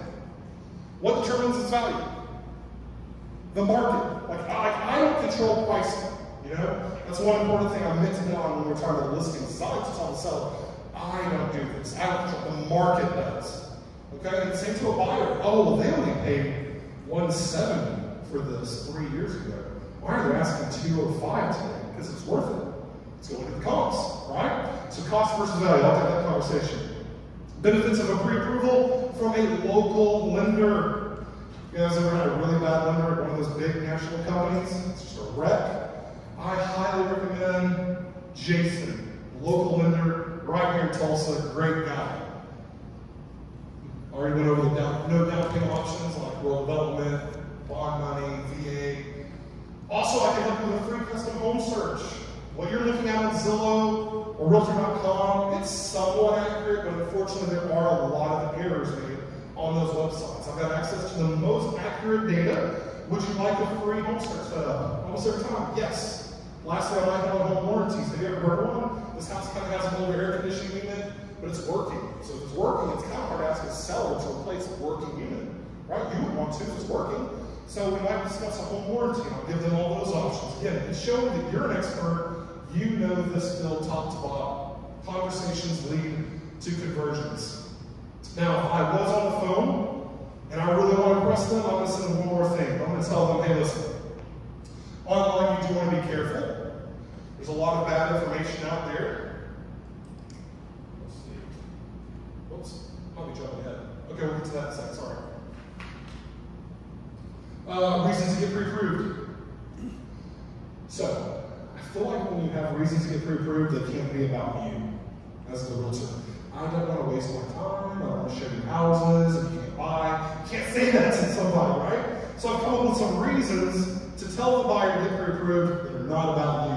What determines its value? The market. Like I don't control pricing, you know? That's one important thing I meant to hit on when we were talking about listings. I like to tell the seller, I don't do this. I don't control. The market does. Okay? And same to a buyer. Oh, well, they only paid $170 for this 3 years ago. Why are they asking $205 today? Because it's worth it. Let's go look at the cost, right? So cost versus value. I'll take that conversation. Benefits of a pre-approval from a local lender. You guys ever had a really bad lender at one of those big national companies? It's just a wreck. I highly recommend Jason, local lender right here in Tulsa, great guy. Already went over the no down payment options like World Development, bond money, VA. Also, I can help you with a free custom home search. What you're looking at on Zillow or Realtor.com, it's somewhat accurate, but unfortunately there are a lot of errors made on those websites. I've got access to the most accurate data. Would you like a free home search set up? Almost every time, yes. Lastly, I like on home warranties. Have you ever heard of one? This house kind of has an older air conditioning unit, but it's working. So if it's working, it's kind of hard to ask a seller to replace a working unit, right? You would want to if it's working. So we might discuss a home warranty. I'll give them all those options. Again, it's showing that you're an expert. You know this field top to bottom. Conversations lead to conversions. Now, if I was on the phone and I really want to impress them, I'm going to send them one more thing. I'm going to tell them, hey, listen, online you do want to be careful. There's a lot of bad information out there. Let's see. Whoops. I'll be jumping ahead. Okay, we'll get to that in a second. Sorry. Reasons to get pre-approved. So, I feel like when you have reasons to get pre-approved, they can't be about you as the realtor. I don't want to waste my time. I don't want to show you houses if you can't buy. You can't say that to somebody, right? So I've come up with some reasons to tell the buyer to get pre-approved that are not about you.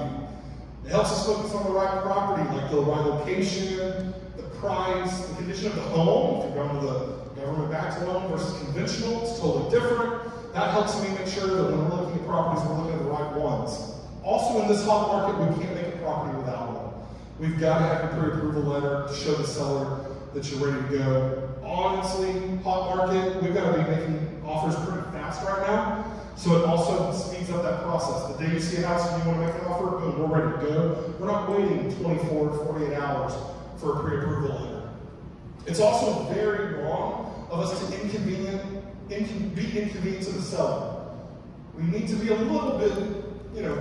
It helps us focus on the right property, like the right location, the price, the condition of the home. If you're going to the government-backed loan versus conventional, it's totally different. That helps me make sure that when we're looking at properties, we're looking at the right ones. Also, in this hot market, we can't make a property without one. We've got to have a pre-approval letter to show the seller that you're ready to go. Honestly, hot market, we've got to be making offers pretty fast right now. So it also speeds up that process. The day you see a house and you want to make an offer, boom, we're ready to go. We're not waiting 24 to 48 hours for a pre-approval letter. It's also very wrong of us to be inconvenient to the seller. We need to be a little bit,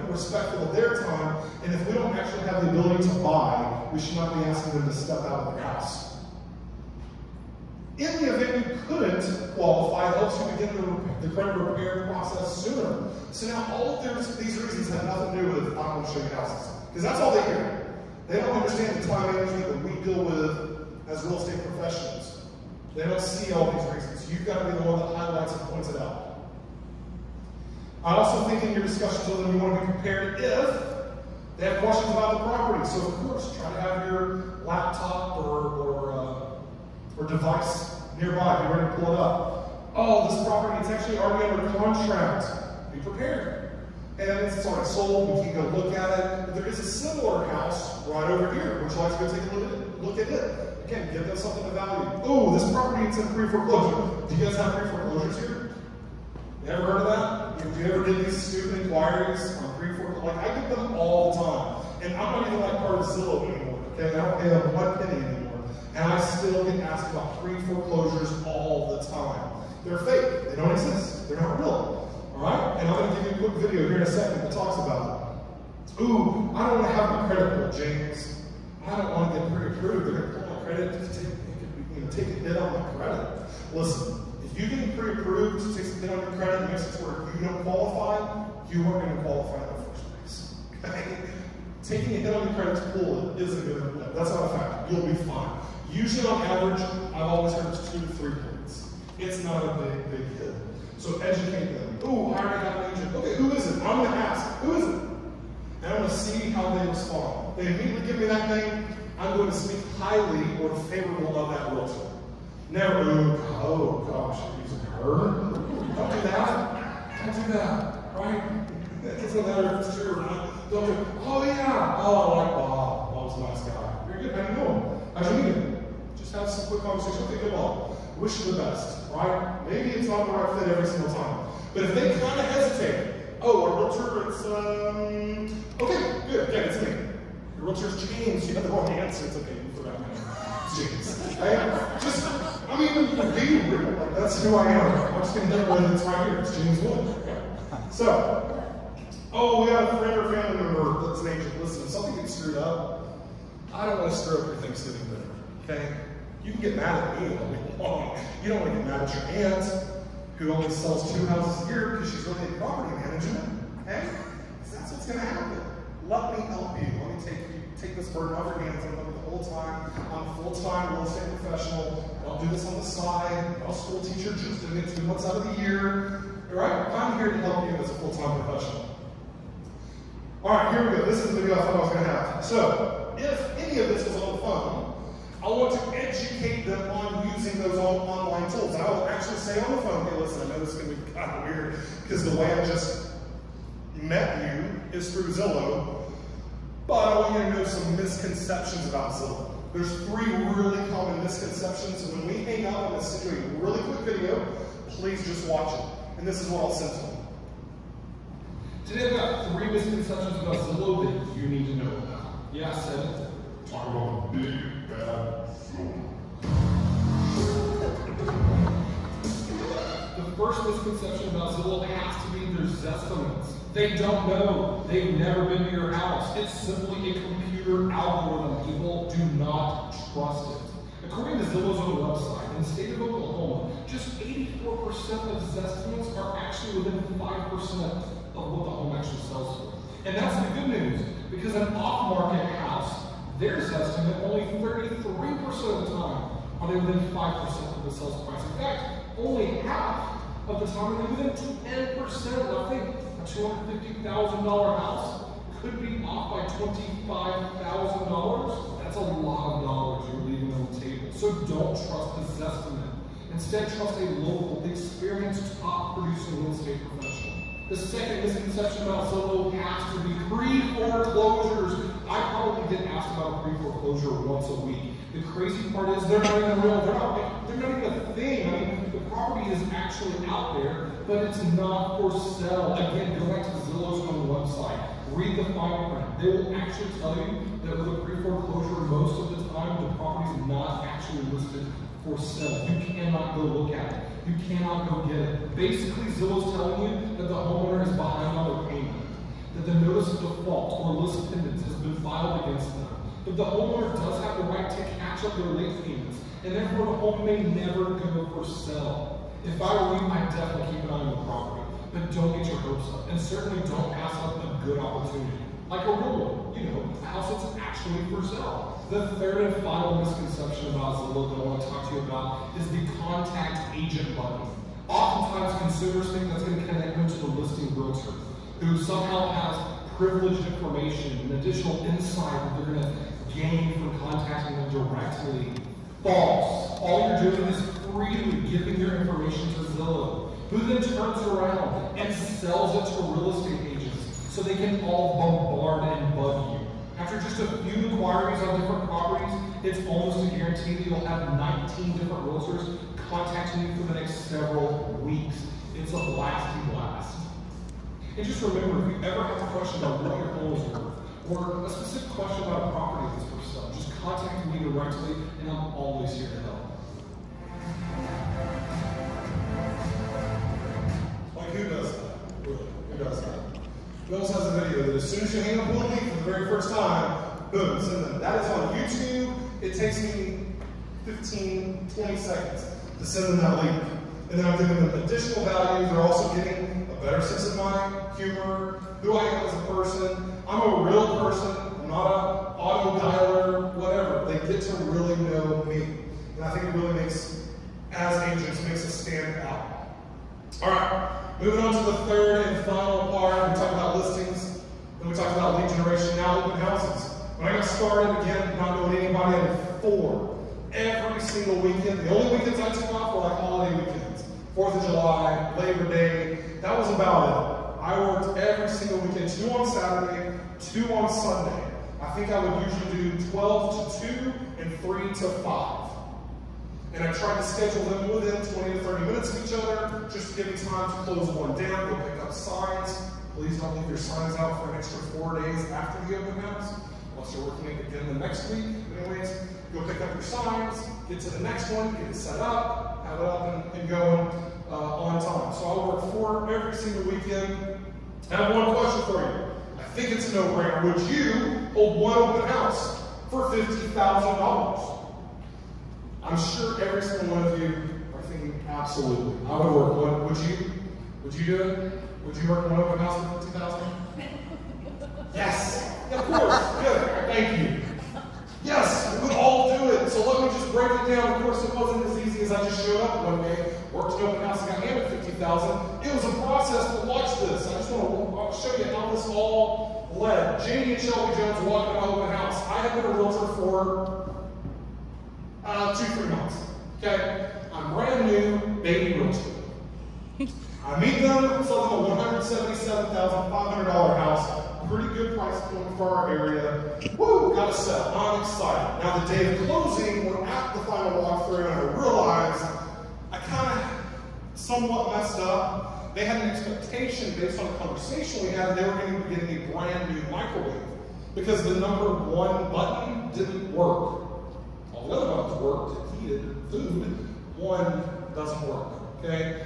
respectful of their time, and if we don't actually have the ability to buy, we should not be asking them to step out of their house. In the event you couldn't qualify, it helps you begin the credit repair process sooner. So now all of these reasons have nothing to do with, I want to show you houses. Because that's all they hear. They don't understand the time management that we deal with as real estate professionals. They don't see all these reasons. You've got to be the one that highlights and points it out. I also think in your discussions with them, you want to be prepared if they have questions about the property. So of course, try to have your laptop or or device nearby. Be ready to pull it up. Oh, this property, it's actually already under contract. Be prepared. And it's already sold, we can go look at it. But there is a similar house right over here. Would you like to go take a look at it? Again, give them something of value. Oh, this property, it's in pre-foreclosure. Do you guys have pre-foreclosures here? You ever heard of that? Have you ever did these stupid inquiries on pre-foreclosure? Like, I get them all the time. And I'm not even like part of Zillow anymore, okay? I don't pay them 1 penny anymore. And I still get asked about pre-foreclosures all the time. They're fake. They don't exist. They're not real. All right? And I'm going to give you a quick video here in a second that talks about it. Ooh, I don't want to have my credit pulled, James. I don't want to get pre-approved. They're going to pull my credit to take a hit on my credit. Listen, if you get pre-approved, takes a hit on your credit, makes it to where you don't qualify, you weren't going to qualify in the first place. Okay? Taking a hit on your credit to pull it isn't going to, that's not a fact. You'll be fine. Usually on average, I've always heard it's 2 to 3 points. It's not a big hit. So educate them. Ooh, I already have an agent. Okay, who is it? I'm going to ask, who is it? And I'm going to see how they respond. They immediately give me that name, I'm going to speak highly or favorable of that realtor. Never, oh gosh, you're using her? Don't do that. Don't do that, right? It doesn't matter if it's true or not. Don't do, oh yeah, oh, I like Bob. Bob's a nice guy. You're good, how do you know him? How'd you meet him? Just have some quick conversation. Okay, good luck. Wish you the best, right? Maybe it's not the right fit every single time. But if they kind of hesitate, oh, our realtor, it's, okay, good, yeah, it's me. Your realtor's James, you have the wrong answer, it's okay, you forgot my name. It's James, right? Just, I mean, be real, like, that's who I am. I'm just gonna hit one that's right here, it's James Wood. So, oh, we have a friend or family member that's an agent. Listen, if something gets screwed up, I don't want to stir up your Thanksgiving dinner, okay? You can get mad at me all day long. You don't want to get mad at your aunt, who only sells 2 houses a year because she's really in property management, okay? That's what's going to happen. Let me help you. Let me take this burden off your hands. I'm the whole time. I'm a full-time real estate professional. I'll do this on the side. I'm a school teacher just doing it 2 months out of the year. All right? I'm here to help you as a full-time professional. All right, here we go. This is the video I thought I was going to have. So, if any of this was on the phone, I want to educate them on using those online tools. And I will actually say on the phone, hey, listen, I know this is going to be kind of weird because the way I just met you is through Zillow, but I want you to know some misconceptions about Zillow. There's 3 really common misconceptions, and when we hang out, I'm going to send you a really quick video. Please just watch it. And this is what I'll send to them. Today I've got 3 misconceptions about Zillow that you need to know about. Yeah, I said it. Talk about big bad Zillow. The first misconception about Zillow has to be their Zestimates. They don't know. They've never been to your house. It's simply a computer algorithm. People do not trust it. According to Zillow's own website, in the state of Oklahoma, just 84% of Zestimates are actually within 5% of what the home actually sells for. And that's the good news, because an off-market house, their estimate, only 33% of the time are they within 5% of the sales price. In fact, only half of the time are they within 10%. I think a $250,000 house could be off by $25,000. That's a lot of dollars you're leaving on the table. So don't trust the Zestimate. Instead, trust a local, experienced, top-producing real estate professional. The second misconception about Zillow has to be pre-foreclosures. I probably get asked about a pre-foreclosure once a week. The crazy part is they're not even real. They're not even a thing. I mean, the property is actually out there, but it's not for sale. Again, go back to Zillow's own website. Read the fine print. They will actually tell you that with a pre-foreclosure, most of the time, the property is not actually listed for sale. You cannot go look at it. You cannot go get it. Basically, Zillow's telling you that the homeowner is behind on their payment, that the notice of default or list pendants has been filed against them. But the homeowner does have the right to catch up their late payments, and therefore the home may never go for sale. If I were you, I'd definitely keep an eye on the property, but don't get your hopes up, and certainly don't pass up a good opportunity. Like a real one, a house that's actually for sale. The third and final misconception about Zillow that I want to talk to you about is the contact agent button. Oftentimes consumers think that's going to connect them to the listing realtor, who somehow has privileged information and additional insight that they're going to gain from contacting them directly. False. All you're doing is freely giving your information to Zillow, who then turns around and sells it to real estate agents so they can all bombard and bug you. After just a few inquiries on different properties, it's almost a guarantee that you'll have 19 different realtors contacting you for the next several weeks. It's a blasty blast. And just remember, if you ever have a question about what your home is worth, or a specific question about a property that's for sale, just contact me directly, and I'm always here to help. Like, who does that? Really? Who does that? Who else has a video that as soon as you hang up on me for the very first time, boom, send them. That is on YouTube. It takes me 15, 20 seconds to send them that link. And then I'm giving them additional value. They're also getting a better sense of my humor, who I am as a person. I'm a real person. I'm not an auto dialer, whatever. They get to really know me. And I think it really makes, as agents, makes us stand out. All right, moving on to the third and final part. We talked about listings, then we talked about lead generation, now open houses. When I got started, again, not knowing anybody, I did 4 every single weekend. The only weekends I took off were like holiday weekends. 4th of July, Labor Day, that was about it. I worked every single weekend, 2 on Saturday, 2 on Sunday. I think I would usually do 12 to 2 and 3 to 5. And I tried to schedule them within 20 to 30 minutes of each other, just to give me time to close one down, go pick up signs. Please don't leave your signs out for an extra 4 days after the open house, unless you're working again the next week. But anyways, go pick up your signs, get to the next one, get it set up, have it up and going on time. So I work 4 every single weekend. I have one question for you. I think it's a no-brainer. Would you hold one open house for $50,000? I'm sure every single one of you are thinking, absolutely. I would work one. Would you? Would you do it? Would you work one open house for $50,000? Yes. Of course. Good. Thank you. Yes, we would all do it. So let me just break it down. Of course, it wasn't as easy as I just showed up one day, worked an open house, and got handed $50,000. It was a process, but watch this. I just want to show you how this all led. Jamie and Shelby Jones walked in my open house. I had been a realtor for 2-3 months. Okay? I'm brand new, baby realtor. I meet them, sell them a $177,500 house. Pretty good price point for our area. Woo, got to sell. I'm excited. Now the day of closing, we're at the final walkthrough, and I realized I kind of somewhat messed up. They had an expectation based on the conversation we had, they were going to be getting a brand new microwave because the number 1 button didn't work. All the other buttons worked, it heated food. 1 doesn't work. Okay?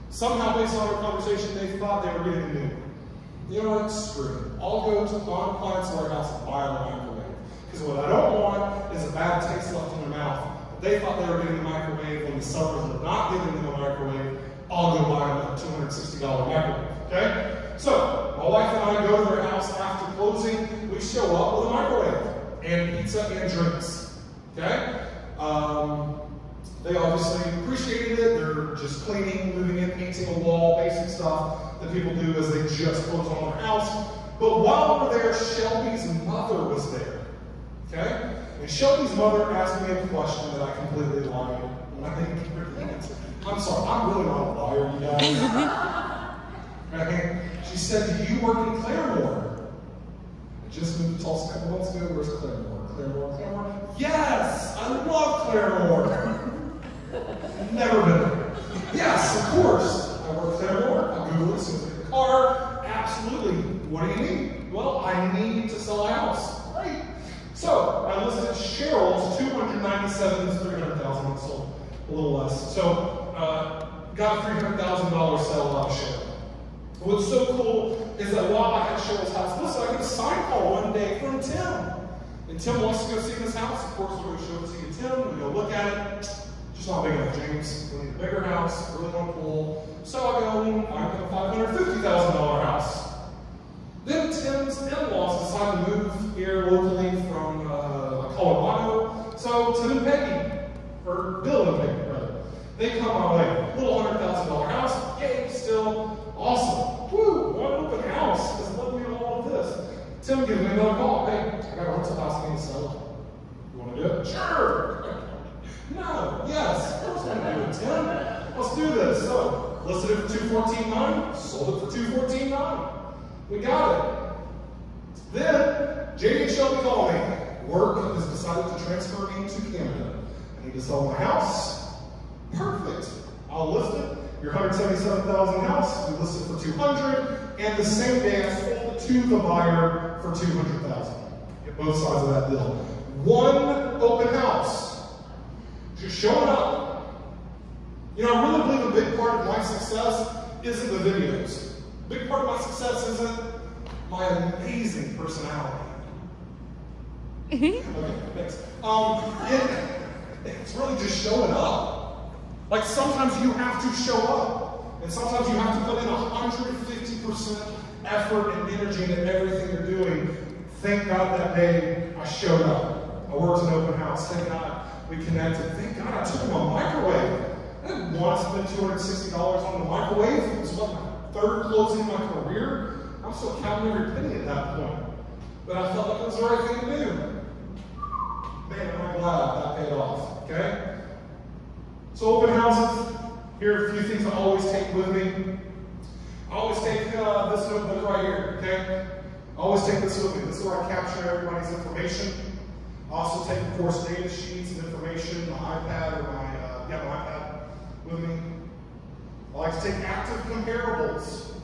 Somehow, based on our conversation, they thought they were getting a new one. You know what? Screw it. I'll go to on Appliance Warehouse and buy a microwave. Because what I don't want is a bad taste left in their mouth. They thought they were getting a microwave when the sellers were not giving them a microwave. I'll go buy them a $260 microwave. Okay? So, my wife and I go to their house after closing. We show up with a microwave and pizza and drinks. Okay? They obviously appreciated it. They're just cleaning, moving in, painting a wall, basic stuff that people do as they just close on their house. But while we're there, Shelby's mother was there. Okay? And Shelby's mother asked me a question that I completely lied when I didn't give her the answer. I'm sorry, I'm really not a liar, you guys. Right? She said, "Do you work in Claremore?" I just moved to Tulsa a couple months ago. Where's Claremore? Claremore? Yes! I love Claremore! Never been there. Yes, of course. I work Claremore. I'll Google it as soon as I get the car. Absolutely. What do you need? Well, I need to sell a house. Great. So I listed Cheryl's 297 to 300,000. Sold a little less. So got a $300,000 sale out of Cheryl. What's so cool is that while I had Cheryl's house, listen, I get a sign call one day from Tim. And Tim wants to go see this house. Of course, we're going to show it to you, Tim. We go look at it. Just not big enough, James. We need a bigger house. Really want a pool. So I go and find a $550,000 house. Then Tim's in-laws decide to move here locally from Colorado. So Tim and Peggy, or Bill and Peggy, rather, they come my way. Little $100,000 house. Yay, still awesome. Woo, one open house has led me to all of this. Tim gives me another call. Hey, I got a rental house I need to sell. You want to do it? Sure. No, yes, of course I'm gonna do it, Tim. Let's do this. So, listed it for $214.9, sold it for $214.9. We got it. Then, JD and Shelby call me. Work has decided to transfer me to Canada. I need to sell my house. Perfect. I'll list it. Your $177,000 house, we listed for $200,000, and the same day I sold it to the buyer for $200,000. Get both sides of that deal. One open house. Just showing up. You know, I really believe a big part of my success isn't the videos. A big part of my success isn't my amazing personality. Okay, thanks. It's really just showing up. Like sometimes you have to show up. And sometimes you have to put in 150% effort and energy into everything you're doing. Thank God that day I showed up. I worked an open house. Thank God we connected. Thank God I took him a microwave. I didn't want to spend $260 on the microwave. It was what, my third closing in my career. I'm still counting every penny at that point. But I felt like it was the right thing to do. Man, am I glad that paid off, okay? So open houses, here are a few things I always take with me. I always take this notebook right here, okay? I always take this with me. This is where I capture everybody's information. I also take, of course, data sheets and information, my iPad or my iPad with me. I like to take active comparables.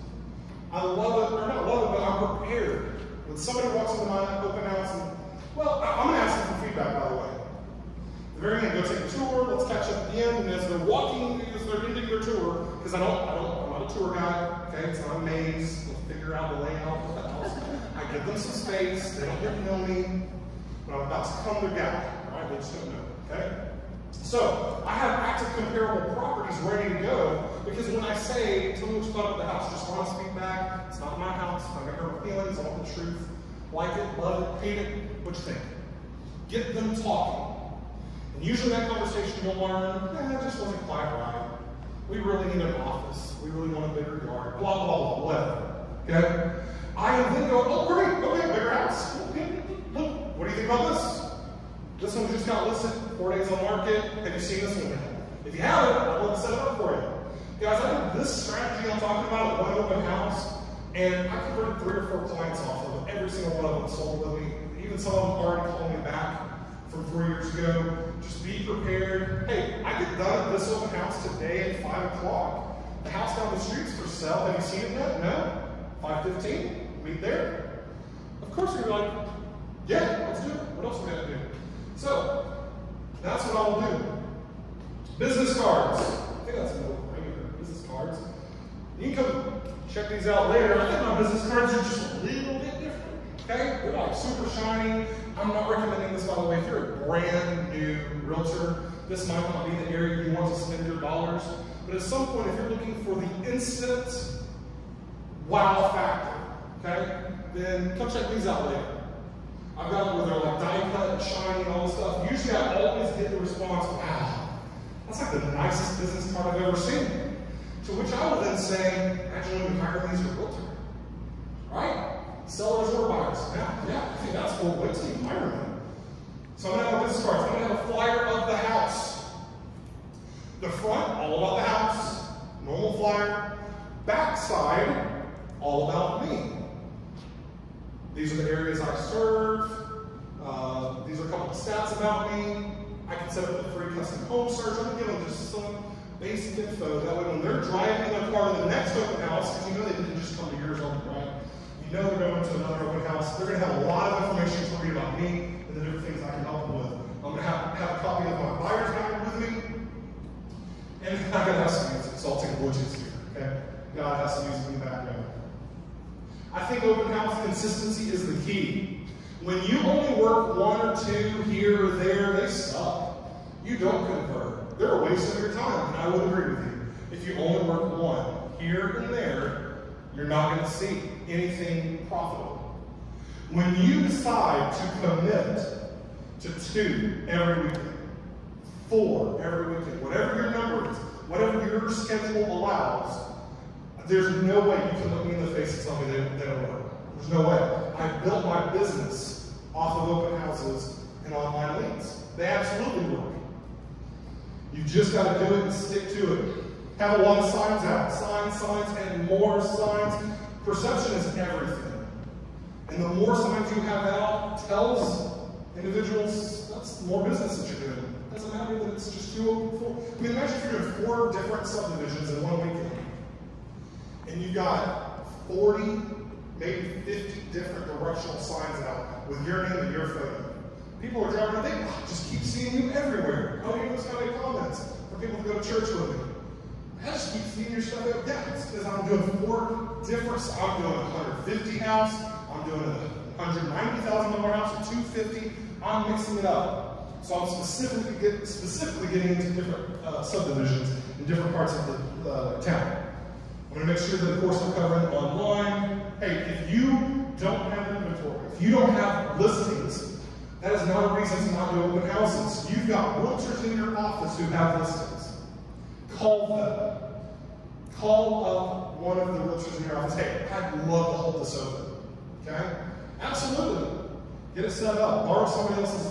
I love it, or not love it, but I'm prepared. When somebody walks into my open house and, well, I'm going to ask them for feedback, by the way. At the very end, go take a tour, let's catch up at the end, and as they're walking, as they're ending their tour, because I'm not a tour guide, okay, it's not a maze, we'll figure out the layout of the house. I give them some space, they don't get to know me, but I'm about to come their guy, all right, they just don't know, okay? So, I have active comparable properties ready to go, because when I say, tell me what you thought of the house, just honest feedback, it's not my house, I'm not gonna hurt my feelings, I want the truth, like it, love it, hate it, what you think? Get them talking. And usually that conversation you'll learn, it just wasn't quite right. We really need an office, we really want a bigger yard, blah, blah, blah, whatever, okay? I am then going, oh great, okay, bigger house, okay, look, what do you think about this? This one just got listed, 4 days on market. Have you seen this one yet? If you haven't, I'd love to set it up for you. Guys, I think this strategy I'm talking about at one open house, and I converted 3 or 4 clients off of it. Every single one of them sold with me. Even some of them already called me back from 4 years ago. Just be prepared. Hey, I get done at this open house today at 5 o'clock. The house down the street's for sale. Have you seen it yet? No? 5:15? Meet there? Of course you're like, yeah, let's do it. What else are we gonna do? So, that's what I'll do. Business cards. I think that's a no-brainer. Business cards. You can come check these out later. I think my business cards are just a little bit different. Okay? They're like super shiny. I'm not recommending this, by the way. If you're a brand new realtor, this might not be the area you want to spend your dollars. But at some point, if you're looking for the instant wow factor, okay, then come check these out later. I've got them where they're like die cut and shiny and all this stuff. Usually I always get the response, wow, that's like the nicest business card I've ever seen. To which I will then say, actually, when you hire me as your realtor, right? Sellers or buyers. Yeah, I think that's cool. Wait till you hire me. So I'm gonna have a business card. I'm gonna have a flyer of the house. The front, all about the house. Normal flyer. Back side, all about me. These are the areas I serve. These are a couple of stats about me. I can set up a free custom home search. I'm going to give them just some basic info. That way when they're driving in their car to the next open house, because you know they didn't just come to yours on the drive, you know they're going to another open house, they're going to have a lot of information to read about me and the different things I can help them with. I'm going to have a copy of my buyer's guide with me. And I'm going to have some consulting widgets here, okay? God has some music in the background. I think open house consistency is the key. When you only work 1 or 2 here or there, they suck. You don't convert. They're a waste of your time, and I would agree with you. If you only work 1 here and there, you're not going to see anything profitable. When you decide to commit to 2 every weekend, 4 every weekend, whatever your number is, whatever your schedule allows, there's no way you can look me in the face and tell me they don't work. There's no way. I built my business off of open houses and online leads. They absolutely work. You just got to do it and stick to it. Have a lot of signs out. Signs, and more signs. Perception is everything. And the more signs you have out tells individuals that's more business that you're doing. It doesn't matter that it's just 2 or 4. I mean, imagine if you're doing 4 different subdivisions in one weekend. And you've got 40, maybe 50 different directional signs out with your name and your photo. People are driving, they just keep seeing you everywhere. Oh, you just got any comments for people to go to church with me. I just keep seeing your stuff out. Yeah, it's because I'm doing 4 different, I'm doing a 150 house, I'm doing a $190,000 house, a 250. I'm mixing it up. So I'm specifically getting into different subdivisions in different parts of the town. I'm going to make sure that, of course, I'm covering online. Hey, if you don't have inventory, if you don't have listings, that is not a reason to not do open houses. You've got realtors in your office who have listings. Call them. Call up one of the realtors in your office. Hey, I'd love to hold this open. Okay? Absolutely. Get it set up. Borrow somebody else's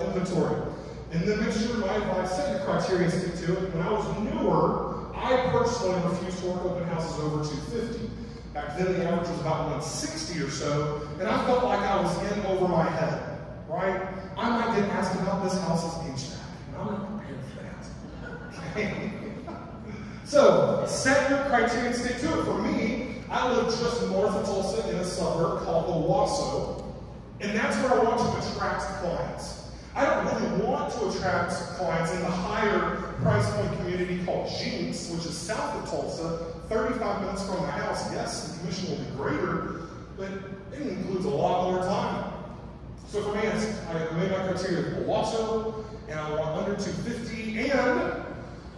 inventory. And then make sure my advice, set your criteria and stick to it. When I was newer, I personally refused to work open houses over 250. Back then, the average was about 160 or so, and I felt like I was in over my head, right? I might get asked about this house's HVAC, and I'm not prepared for that. Okay? So, set your criteria and stick to it. For me, I live just north of Tulsa in a suburb called Owasso, and that's where I want to attract clients. I don't really want to attract clients in the higher price point community called Jinx, which is south of Tulsa, 35 minutes from my house. Yes, the commission will be greater, but it includes a lot more time. So for me, I made my criteria Owasso, and I want under 250, and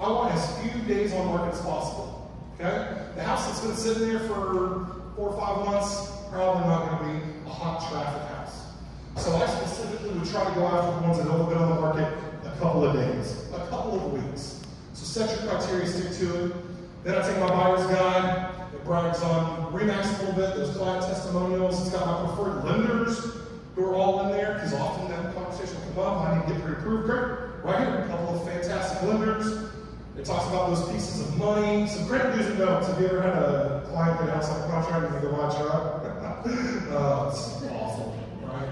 I want as few days on market as possible. Okay? The house that's been sitting there for 4 or 5 months, probably not going to be a hot traffic house. So I specifically would try to go after the ones that have only been on the market a couple of days, a couple of weeks. So set your criteria, stick to it. Then I take my buyer's guide. It brags on RE/MAX a little bit, those client testimonials. It's got my preferred lenders who are all in there, because often that conversation will come up. I need to get pre-approved. Right here, a couple of fantastic lenders. It talks about those pieces of money, some credit do's and don'ts. Have you ever had a client get out on a contract and they go buy a truck? It's awful, right?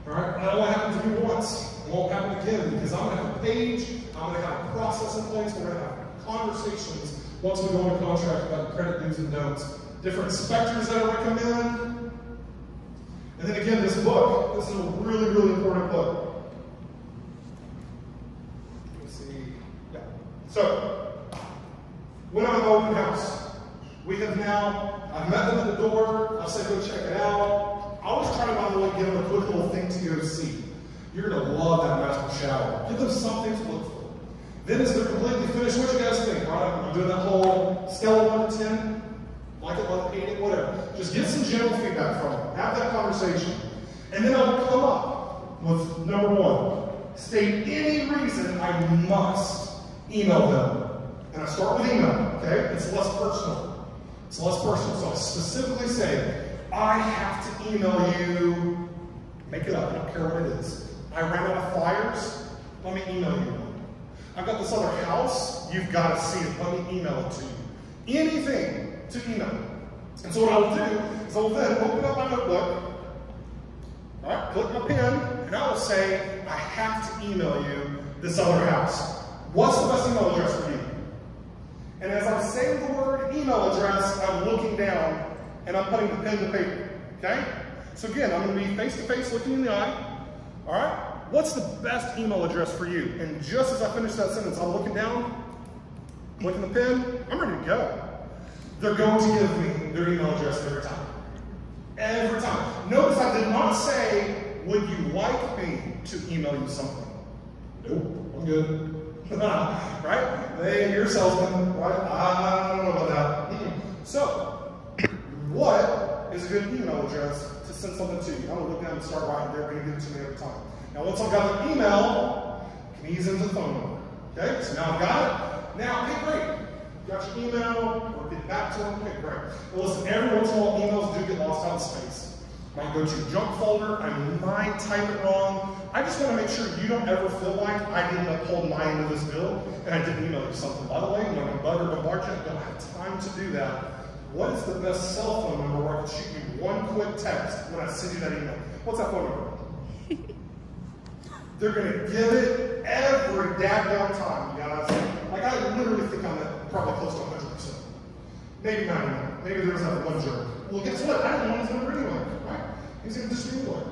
All right, that only happened to me once. It won't happen again, because I'm going to have a page, I'm going to have a process in place, we're going to have conversations once we go into contract about credit do's and don'ts. Different inspectors that I recommend. And then again, this book, this is a really, really important book. Let's see. Yeah. So, when I'm in open house, we have now, I've met them at the door, I've said go check it out. I always try to, by the way, give them a quick little thing to go see. You're going to love that master shower. Give them something to look for. Then as they're completely finished, what do you guys think? All right, I'm doing that whole scale of 1 to 10. Like it, love it, hate it, whatever. Just get some general feedback from them. Have that conversation. And then I'll come up with number 1. State any reason I must email them. And I start with email, okay? It's less personal. It's less personal. So I specifically say, I have to email you. Make it up. I don't care what it is. I ran out of flyers. Let me email you one. I've got this other house. You've got to see it. Let me email it to you. Anything to email. And so what I will do is I will then open up my notebook, all right, click my pen, and I will say, I have to email you this other house. What's the best email address for you? And as I'm saying the word email address, I'm looking down and I'm putting the pen to paper, okay? So again, I'm going to be face-to-face looking in the eye, all right? What's the best email address for you? And just as I finish that sentence, I'm looking down, clicking the pen, I'm ready to go. They're going to give me their email address every time. Every time. Notice I did not say, would you like me to email you something? Nope, I'm good. Right? Hey, you're a salesman, right? I don't know about that. So, what is a good email address to send something to you? I'm going to look down and start writing. They're going to give it to me every time. Now, once I've got the email, I can ease into the phone number. Okay? So now I've got it. Now, hey, great. Got your email, or get back to them. Okay, great. Well, listen, every once in a while, emails do get lost out of space. might go to junk folder, I might type it wrong. I just want to make sure you don't ever feel like I didn't uphold my end of this bill and I didn't email you something. By the way, when I'm about to bombard you, I don't have time to do that. What is the best cell phone number where I can shoot you one quick text when I send you that email? What's that phone number? They're going to give it every daggone time, you guys. Like, I literally think I'm at probably close to 100%. Maybe 99. Maybe there's that one jerk. Well, guess what? I didn't want his number anyway, right? He's going to just anyway.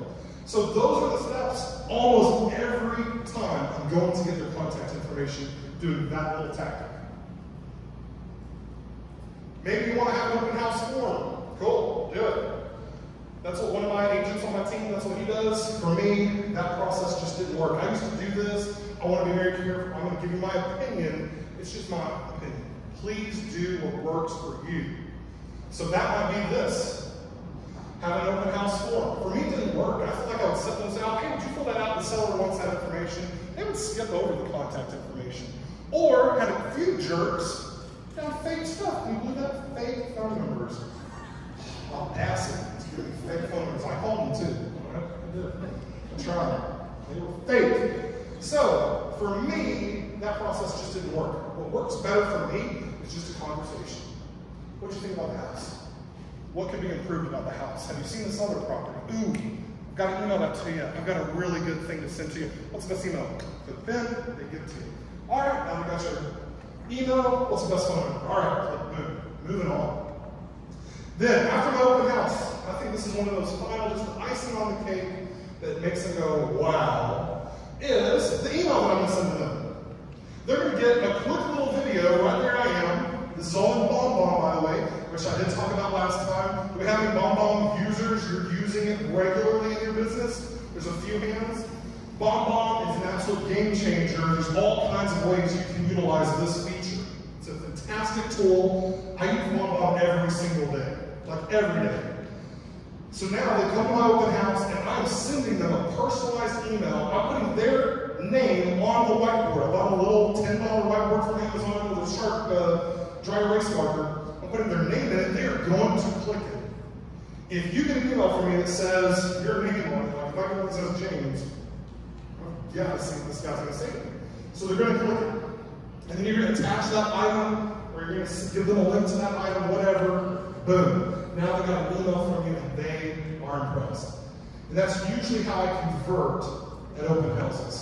So those are the steps almost every time I'm going to get their contact information doing that little tactic. Maybe you want to have an open house form. Cool, do it. That's what one of my agents on my team, that's what he does. For me, that process just didn't work. I used to do this. I want to be very careful. I'm going to give you my opinion. It's just my opinion. Please do what works for you. So that might be this. Have an open house form. For me, it didn't work. I feel like I would set those out. Hey, would you fill that out? The seller wants that information. They would skip over the contact information. Or had a few jerks found fake stuff. Can you believe that? Fake phone numbers. Audacity. It's giving me fake phone numbers. I called them too. I did. I tried. They were fake. So, for me, that process just didn't work. What works better for me is just a conversation. What do you think about the house? What could be improved about the house? Have you seen this other property? Ooh, I've got to email that to you. I've got a really good thing to send to you. What's the best email? Click then, they give it to you. All right, now we got your email. What's the best phone number? All right, click boom. Moving on. Then, after my open house, I think this is one of those final, just the icing on the cake that makes them go, wow, is the email that I'm going to send to them. They're going to get a quick little video. Right there I am. This is all in BombBomb, by the way, which I did talk about last time. Do we have any BombBomb users? You're using it regularly in your business? There's a few hands. BombBomb is an absolute game changer. There's all kinds of ways you can utilize this feature. It's a fantastic tool. I use BombBomb every single day, like every day. So now they come to my open house and I'm sending them a personalized email. I'm putting their name on the whiteboard. I bought a little $10 whiteboard from Amazon with a sharp dry erase marker. I'm putting their name in it. They're going to click it. If you get an email from me that says your name on it, like if I get one that says James, yeah, I see what this guy's going to say to me. So they're going to click it. And then you're going to attach that item, or you're going to give them a link to that item, whatever. Boom. Now they got an email from you and they are impressed. And that's usually how I convert at open houses.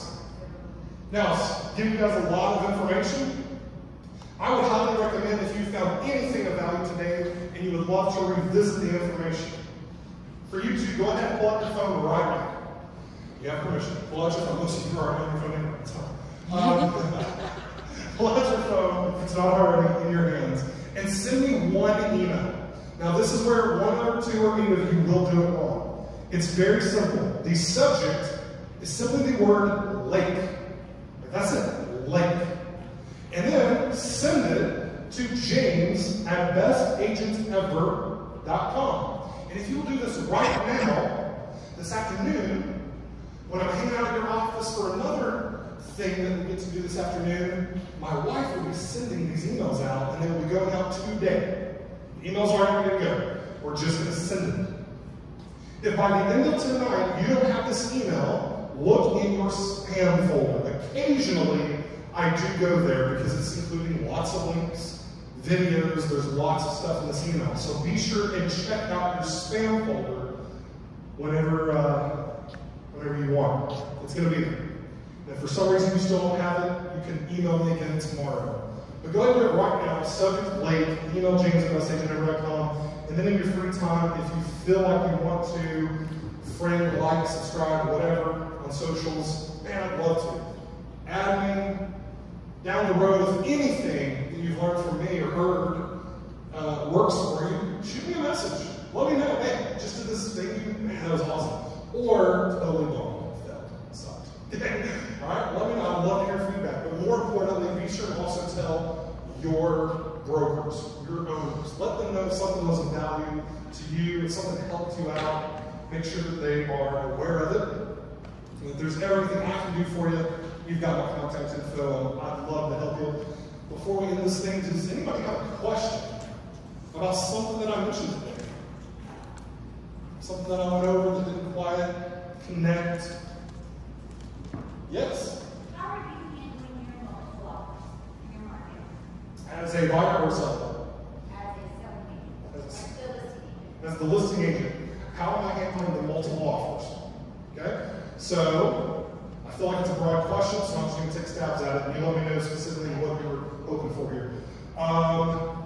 Now, give you guys a lot of information. I would highly recommend if you found anything of value today and you would love to revisit the information. For you to go ahead and pull out your phone right now. You have permission. Pull out your phone. Most of you are on your phone anyway. It's fine. Pull out your phone, if it's not already in your hands, and send me one email. Now this is where one or two or either of you will do it wrong. It's very simple. The subject is simply the word lake. That's it, lake. And then send it to James at bestagentever.com. And if you will do this right now, this afternoon, when I'm hanging out at your office for another thing that we get to do this afternoon, my wife will be sending these emails out and they will be going out today. The emails are already ready to go. We're just going to send it. If by the end of tonight you don't have this email, look in your spam folder. Occasionally, I do go there because it's including lots of links, videos, there's lots of stuff in this email. So be sure and check out your spam folder whenever you want. It's going to be there. And if for some reason you still don't have it, you can email me again tomorrow. But go ahead and do it right now, subject late, email James at bestagentever.com, and then in your free time, if you feel like you want to friend, like, subscribe, whatever, on socials, man, I'd love to. Add me down the road if anything that you've learned from me or heard works for you, shoot me a message. Let me know, hey, just did this thing, man, that was awesome. Or totally don't, that sucked. All right, let me know. I'd love to hear feedback. But more importantly, be sure to also tell your brokers, your owners. Let them know if something was of value to you, if something helped you out. Make sure that they are aware of it. And if there's everything I can do for you, you've got my contact info, and I'd love to help you. Before we end this thing, does anybody have a question about something that I mentioned today? Something that I went over that didn't quite connect? Yes? How are you handling your multiple offers in your market? As a buyer or seller? As a selling agent, as the listing agent. As the listing agent, how am I handling the multiple offers? Okay? So, I feel like it's a broad question, so I'm just going to take stabs at it, and you let me know specifically what you were hoping for here.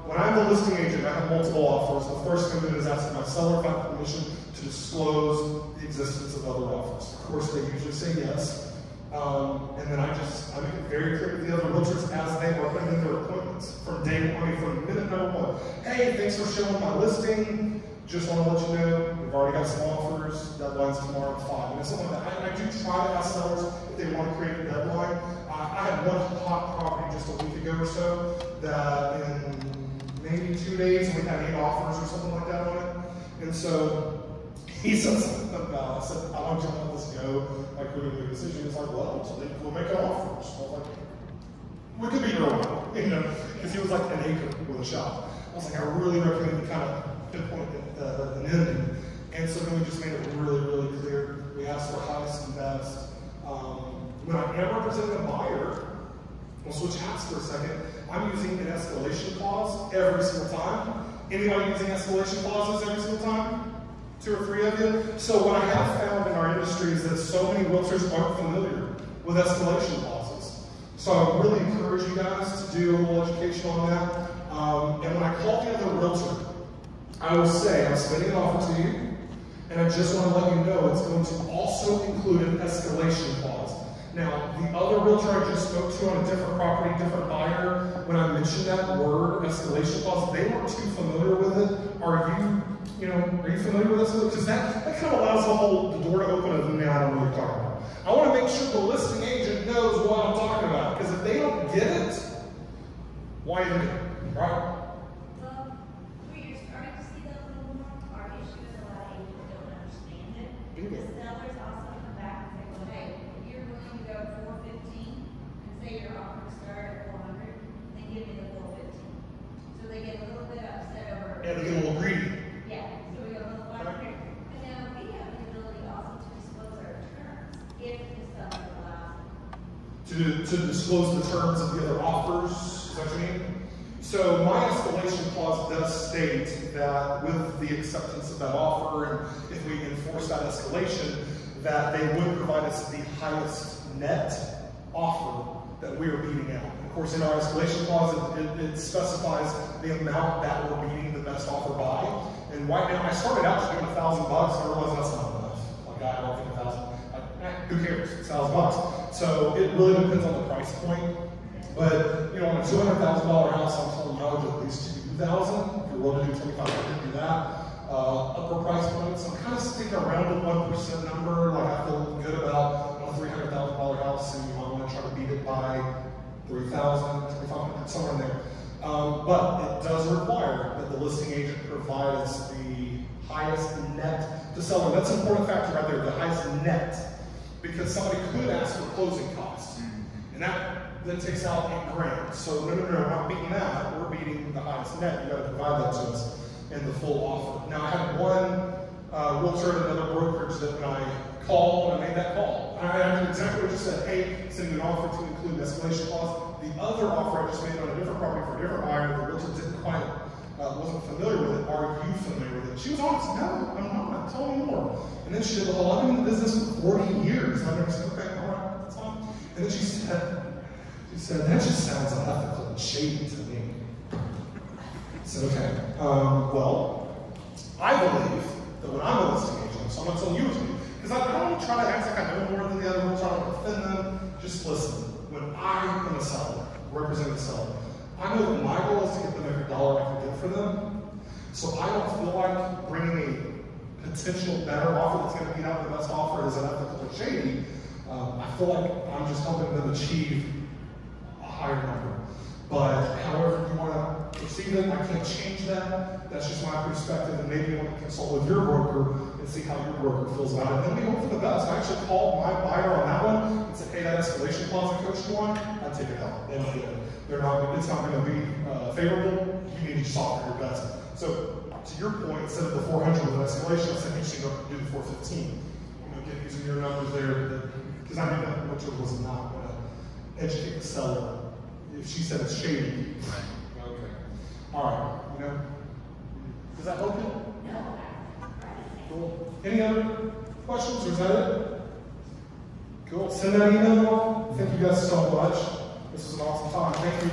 When I'm the listing agent, I have multiple offers. The first thing I'm doing is asking my seller if I have permission to disclose the existence of other offers. Of course, they usually say yes. And then I make it very clear to the other realtors as they are putting in their appointments from day one, from minute number one. Hey, thanks for showing my listing. Just want to let you know, we've already got some offers. Deadline's tomorrow at 5. And it's something like that. I do try to ask sellers if they want to create a deadline. I had one hot property just a week ago or so that in maybe 2 days we had 8 offers or something like that on it. And so he said something about, I said, I want you to let this go. Like, we're going to make a decision. He's like, well, so we'll make an offer. So I was like, we could be real, you know, because he was like an acre with a shop. I was like, I really recommend you kind of pinpoint an ending. And so then we just made it really, really clear. We asked for highest and best. When I am representing a buyer, we'll switch hats for a second. I'm using an escalation clause every single time. Anybody using escalation clauses every single time? 2 or 3 of you? So what I have found in our industry is that so many realtors aren't familiar with escalation clauses. So I really encourage you guys to do a little education on that. And when I call the other realtor, I will say, I'm submitting an offer to you, and I just want to let you know it's going to also include an escalation clause. Now, the other realtor I just spoke to on a different property, different buyer, when I mentioned that word, escalation clause, they weren't too familiar with it. Are you familiar with this? Because that kind of allows the door to open and now I don't know what you're talking about. I want to make sure the listing agent knows what I'm talking about, because if they don't get it, why even do it, right? Well, where you're starting to see that a little more, our issue is a lot of agents don't understand it. The sellers also come back and say, well, hey, if you're willing to go 415 and say your offer to start at 400, then give me the 415. So they get a little bit upset over. And they get a little greedy. Yeah, so we go a little 500. And now we have the ability also to disclose our terms if the seller allows it. To disclose the terms of the other offers, is that what you mean? So my escalation clause does state that with the acceptance of that offer, and if we enforce that escalation, that they would provide us the highest net offer that we are beating out. Of course, in our escalation clause, it specifies the amount that we're beating the best offer by. And right now, I started out just doing $1,000. I realized that's not enough. Like, I don't think 1,000. Who cares? It's $1,000. So it really depends on the price point. But you know, on a $200,000 house, I'm telling you, I would at least $2,000. If you're willing to do $2,500, do that. Upper price points, I'm kind of sticking around the 1% number. Like, I feel good about a $300,000 house, and you might want to try to beat it by $3,000, $2,500, somewhere in there. But it does require that the listing agent provides the highest net to seller. That's an important factor right there, the highest net, because somebody could ask for closing costs, and that then takes out $8,000. So no, we're not beating that. We're beating the highest net. You got to provide that to us in the full offer. Now I had one realtor at another brokerage that when I called, when I made that call, I did exactly what you said. Hey, send me an offer to include an escalation clause. The other offer I just made on a different property for a different buyer, the realtor didn't quite, wasn't familiar with it. Are you familiar with it? She was honest. No, I'm not. Tell me more. And then she said, well, I've been in the business for 40 years. And I said, okay, all right, that's fine. And then she said, that just sounds unethical and shady to me. I said, okay, well, I believe that when I'm a listing agent, so I'm not telling you what to do, because I don't want to try to act like I know more than the other one, trying to offend them. Just listen. When I am a seller, representing a seller, I know that my goal is to get them every dollar I can get for them. So I don't feel like bringing a potential better offer that's going to beat out the best offer is unethical or shady. I feel like I'm just helping them achieve a higher number. But however you want to perceive it, I can't change that. That's just my perspective, and maybe you want to consult with your broker and see how your broker feels about it. And then we hope for the best. I actually called my buyer on that one and said, hey, that escalation clause I coached you on, I'd take it out. It's not going to be favorable. You need to soften your best. So to your point, instead of the 400 with escalation, I said you should go do the 415. You know, get using your numbers there, because I knew that Richard was not going to educate the seller if she said it's shady. Right. Okay. All right. You know, does that help you? No. Cool. Any other questions, or is that it? Cool. Send that email. Thank you guys so much. This was an awesome time. Thank you.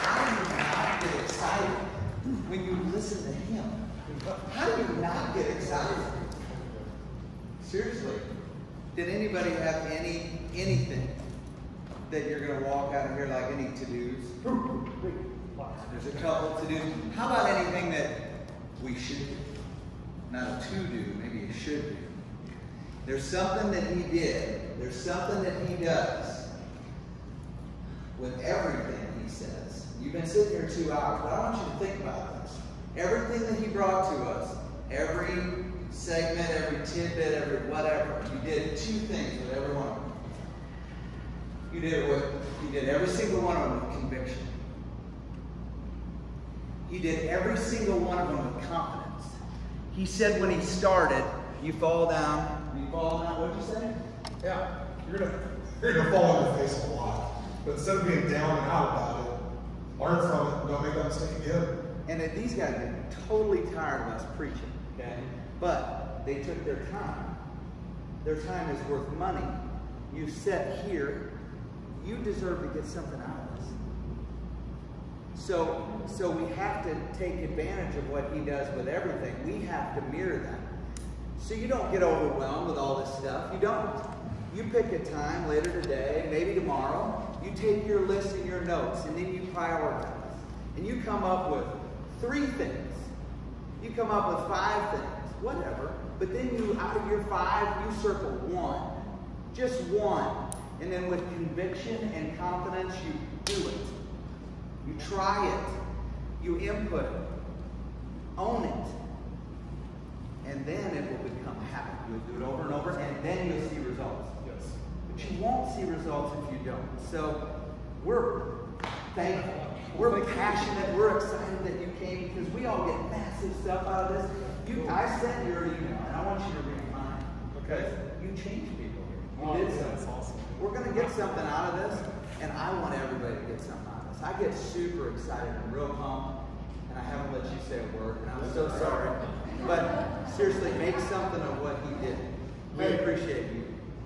How do you not get excited when you listen to him? How do you not get excited? Seriously. Did anybody have anything that you're going to walk out of here like any to-dos? There's a couple to-dos. How about anything that we should do? Not a to-do, maybe a should do. There's something that he did. There's something that he does with everything he says. You've been sitting here 2 hours, but I want you to think about this. Everything that he brought to us, every segment, every tidbit, every whatever, you did 2 things with every one of them. You did every single one of them with conviction. You did every single one of them with confidence. He said when he started, you fall down, what'd you say? Yeah, you're gonna fall on your face a lot. But instead of being down and out about it, learn from it, don't make that mistake again. And these guys are totally tired of us preaching, okay? But they took their time. Their time is worth money. You sat here, you deserve to get something out of this. So we have to take advantage of what he does with everything. We have to mirror that. So you don't get overwhelmed with all this stuff. You don't. You pick a time later today, maybe tomorrow. You take your list and your notes, and then you prioritize. And you come up with 3 things. You come up with 5 things, whatever. But then you, out of your 5, you circle 1. Just 1. And then with conviction and confidence, you do it. You try it. You input it. Own it. And then it will become habit. You'll do it over and over, and then you'll see results. Yes. But you won't see results if you don't. So we're thankful. We're passionate. We're excited that you came because we all get massive stuff out of this. I sent your email, and I want you to read mine. Okay. You changed people here. You did something. That's awesome. We're going to get something out of this, and I want everybody to get something out of this. I get super excited and real pumped, and I haven't let you say a word, and I'm so sorry. But seriously, make something of what he did. We appreciate you.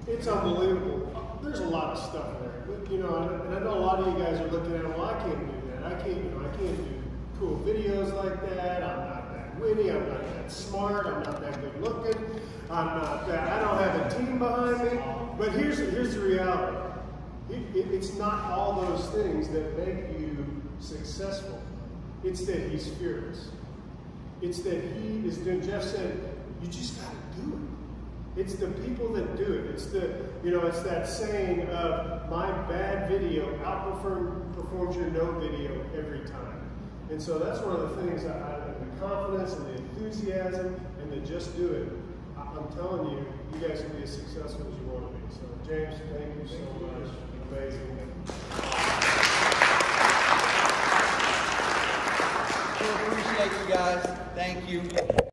It's unbelievable. There's a lot of stuff there. But, you know, and I know a lot of you guys are looking at, well, I can't do that. I can't do cool videos like that. I'm not that witty. I'm not that smart. I'm not that good looking. I don't have a team behind me. But here's the reality. It's not all those things that make you successful. It's that he's fearless. It's that he is doing, Jeff said, you just got to do it. It's the people that do it. It's it's that saying of my bad video outperforms your no video every time. And so that's one of the things, the confidence and the enthusiasm and the just do it. I'm telling you, you guys will be as successful as you want to be. So James, thank you so much. Amazing. We appreciate you guys. Thank you.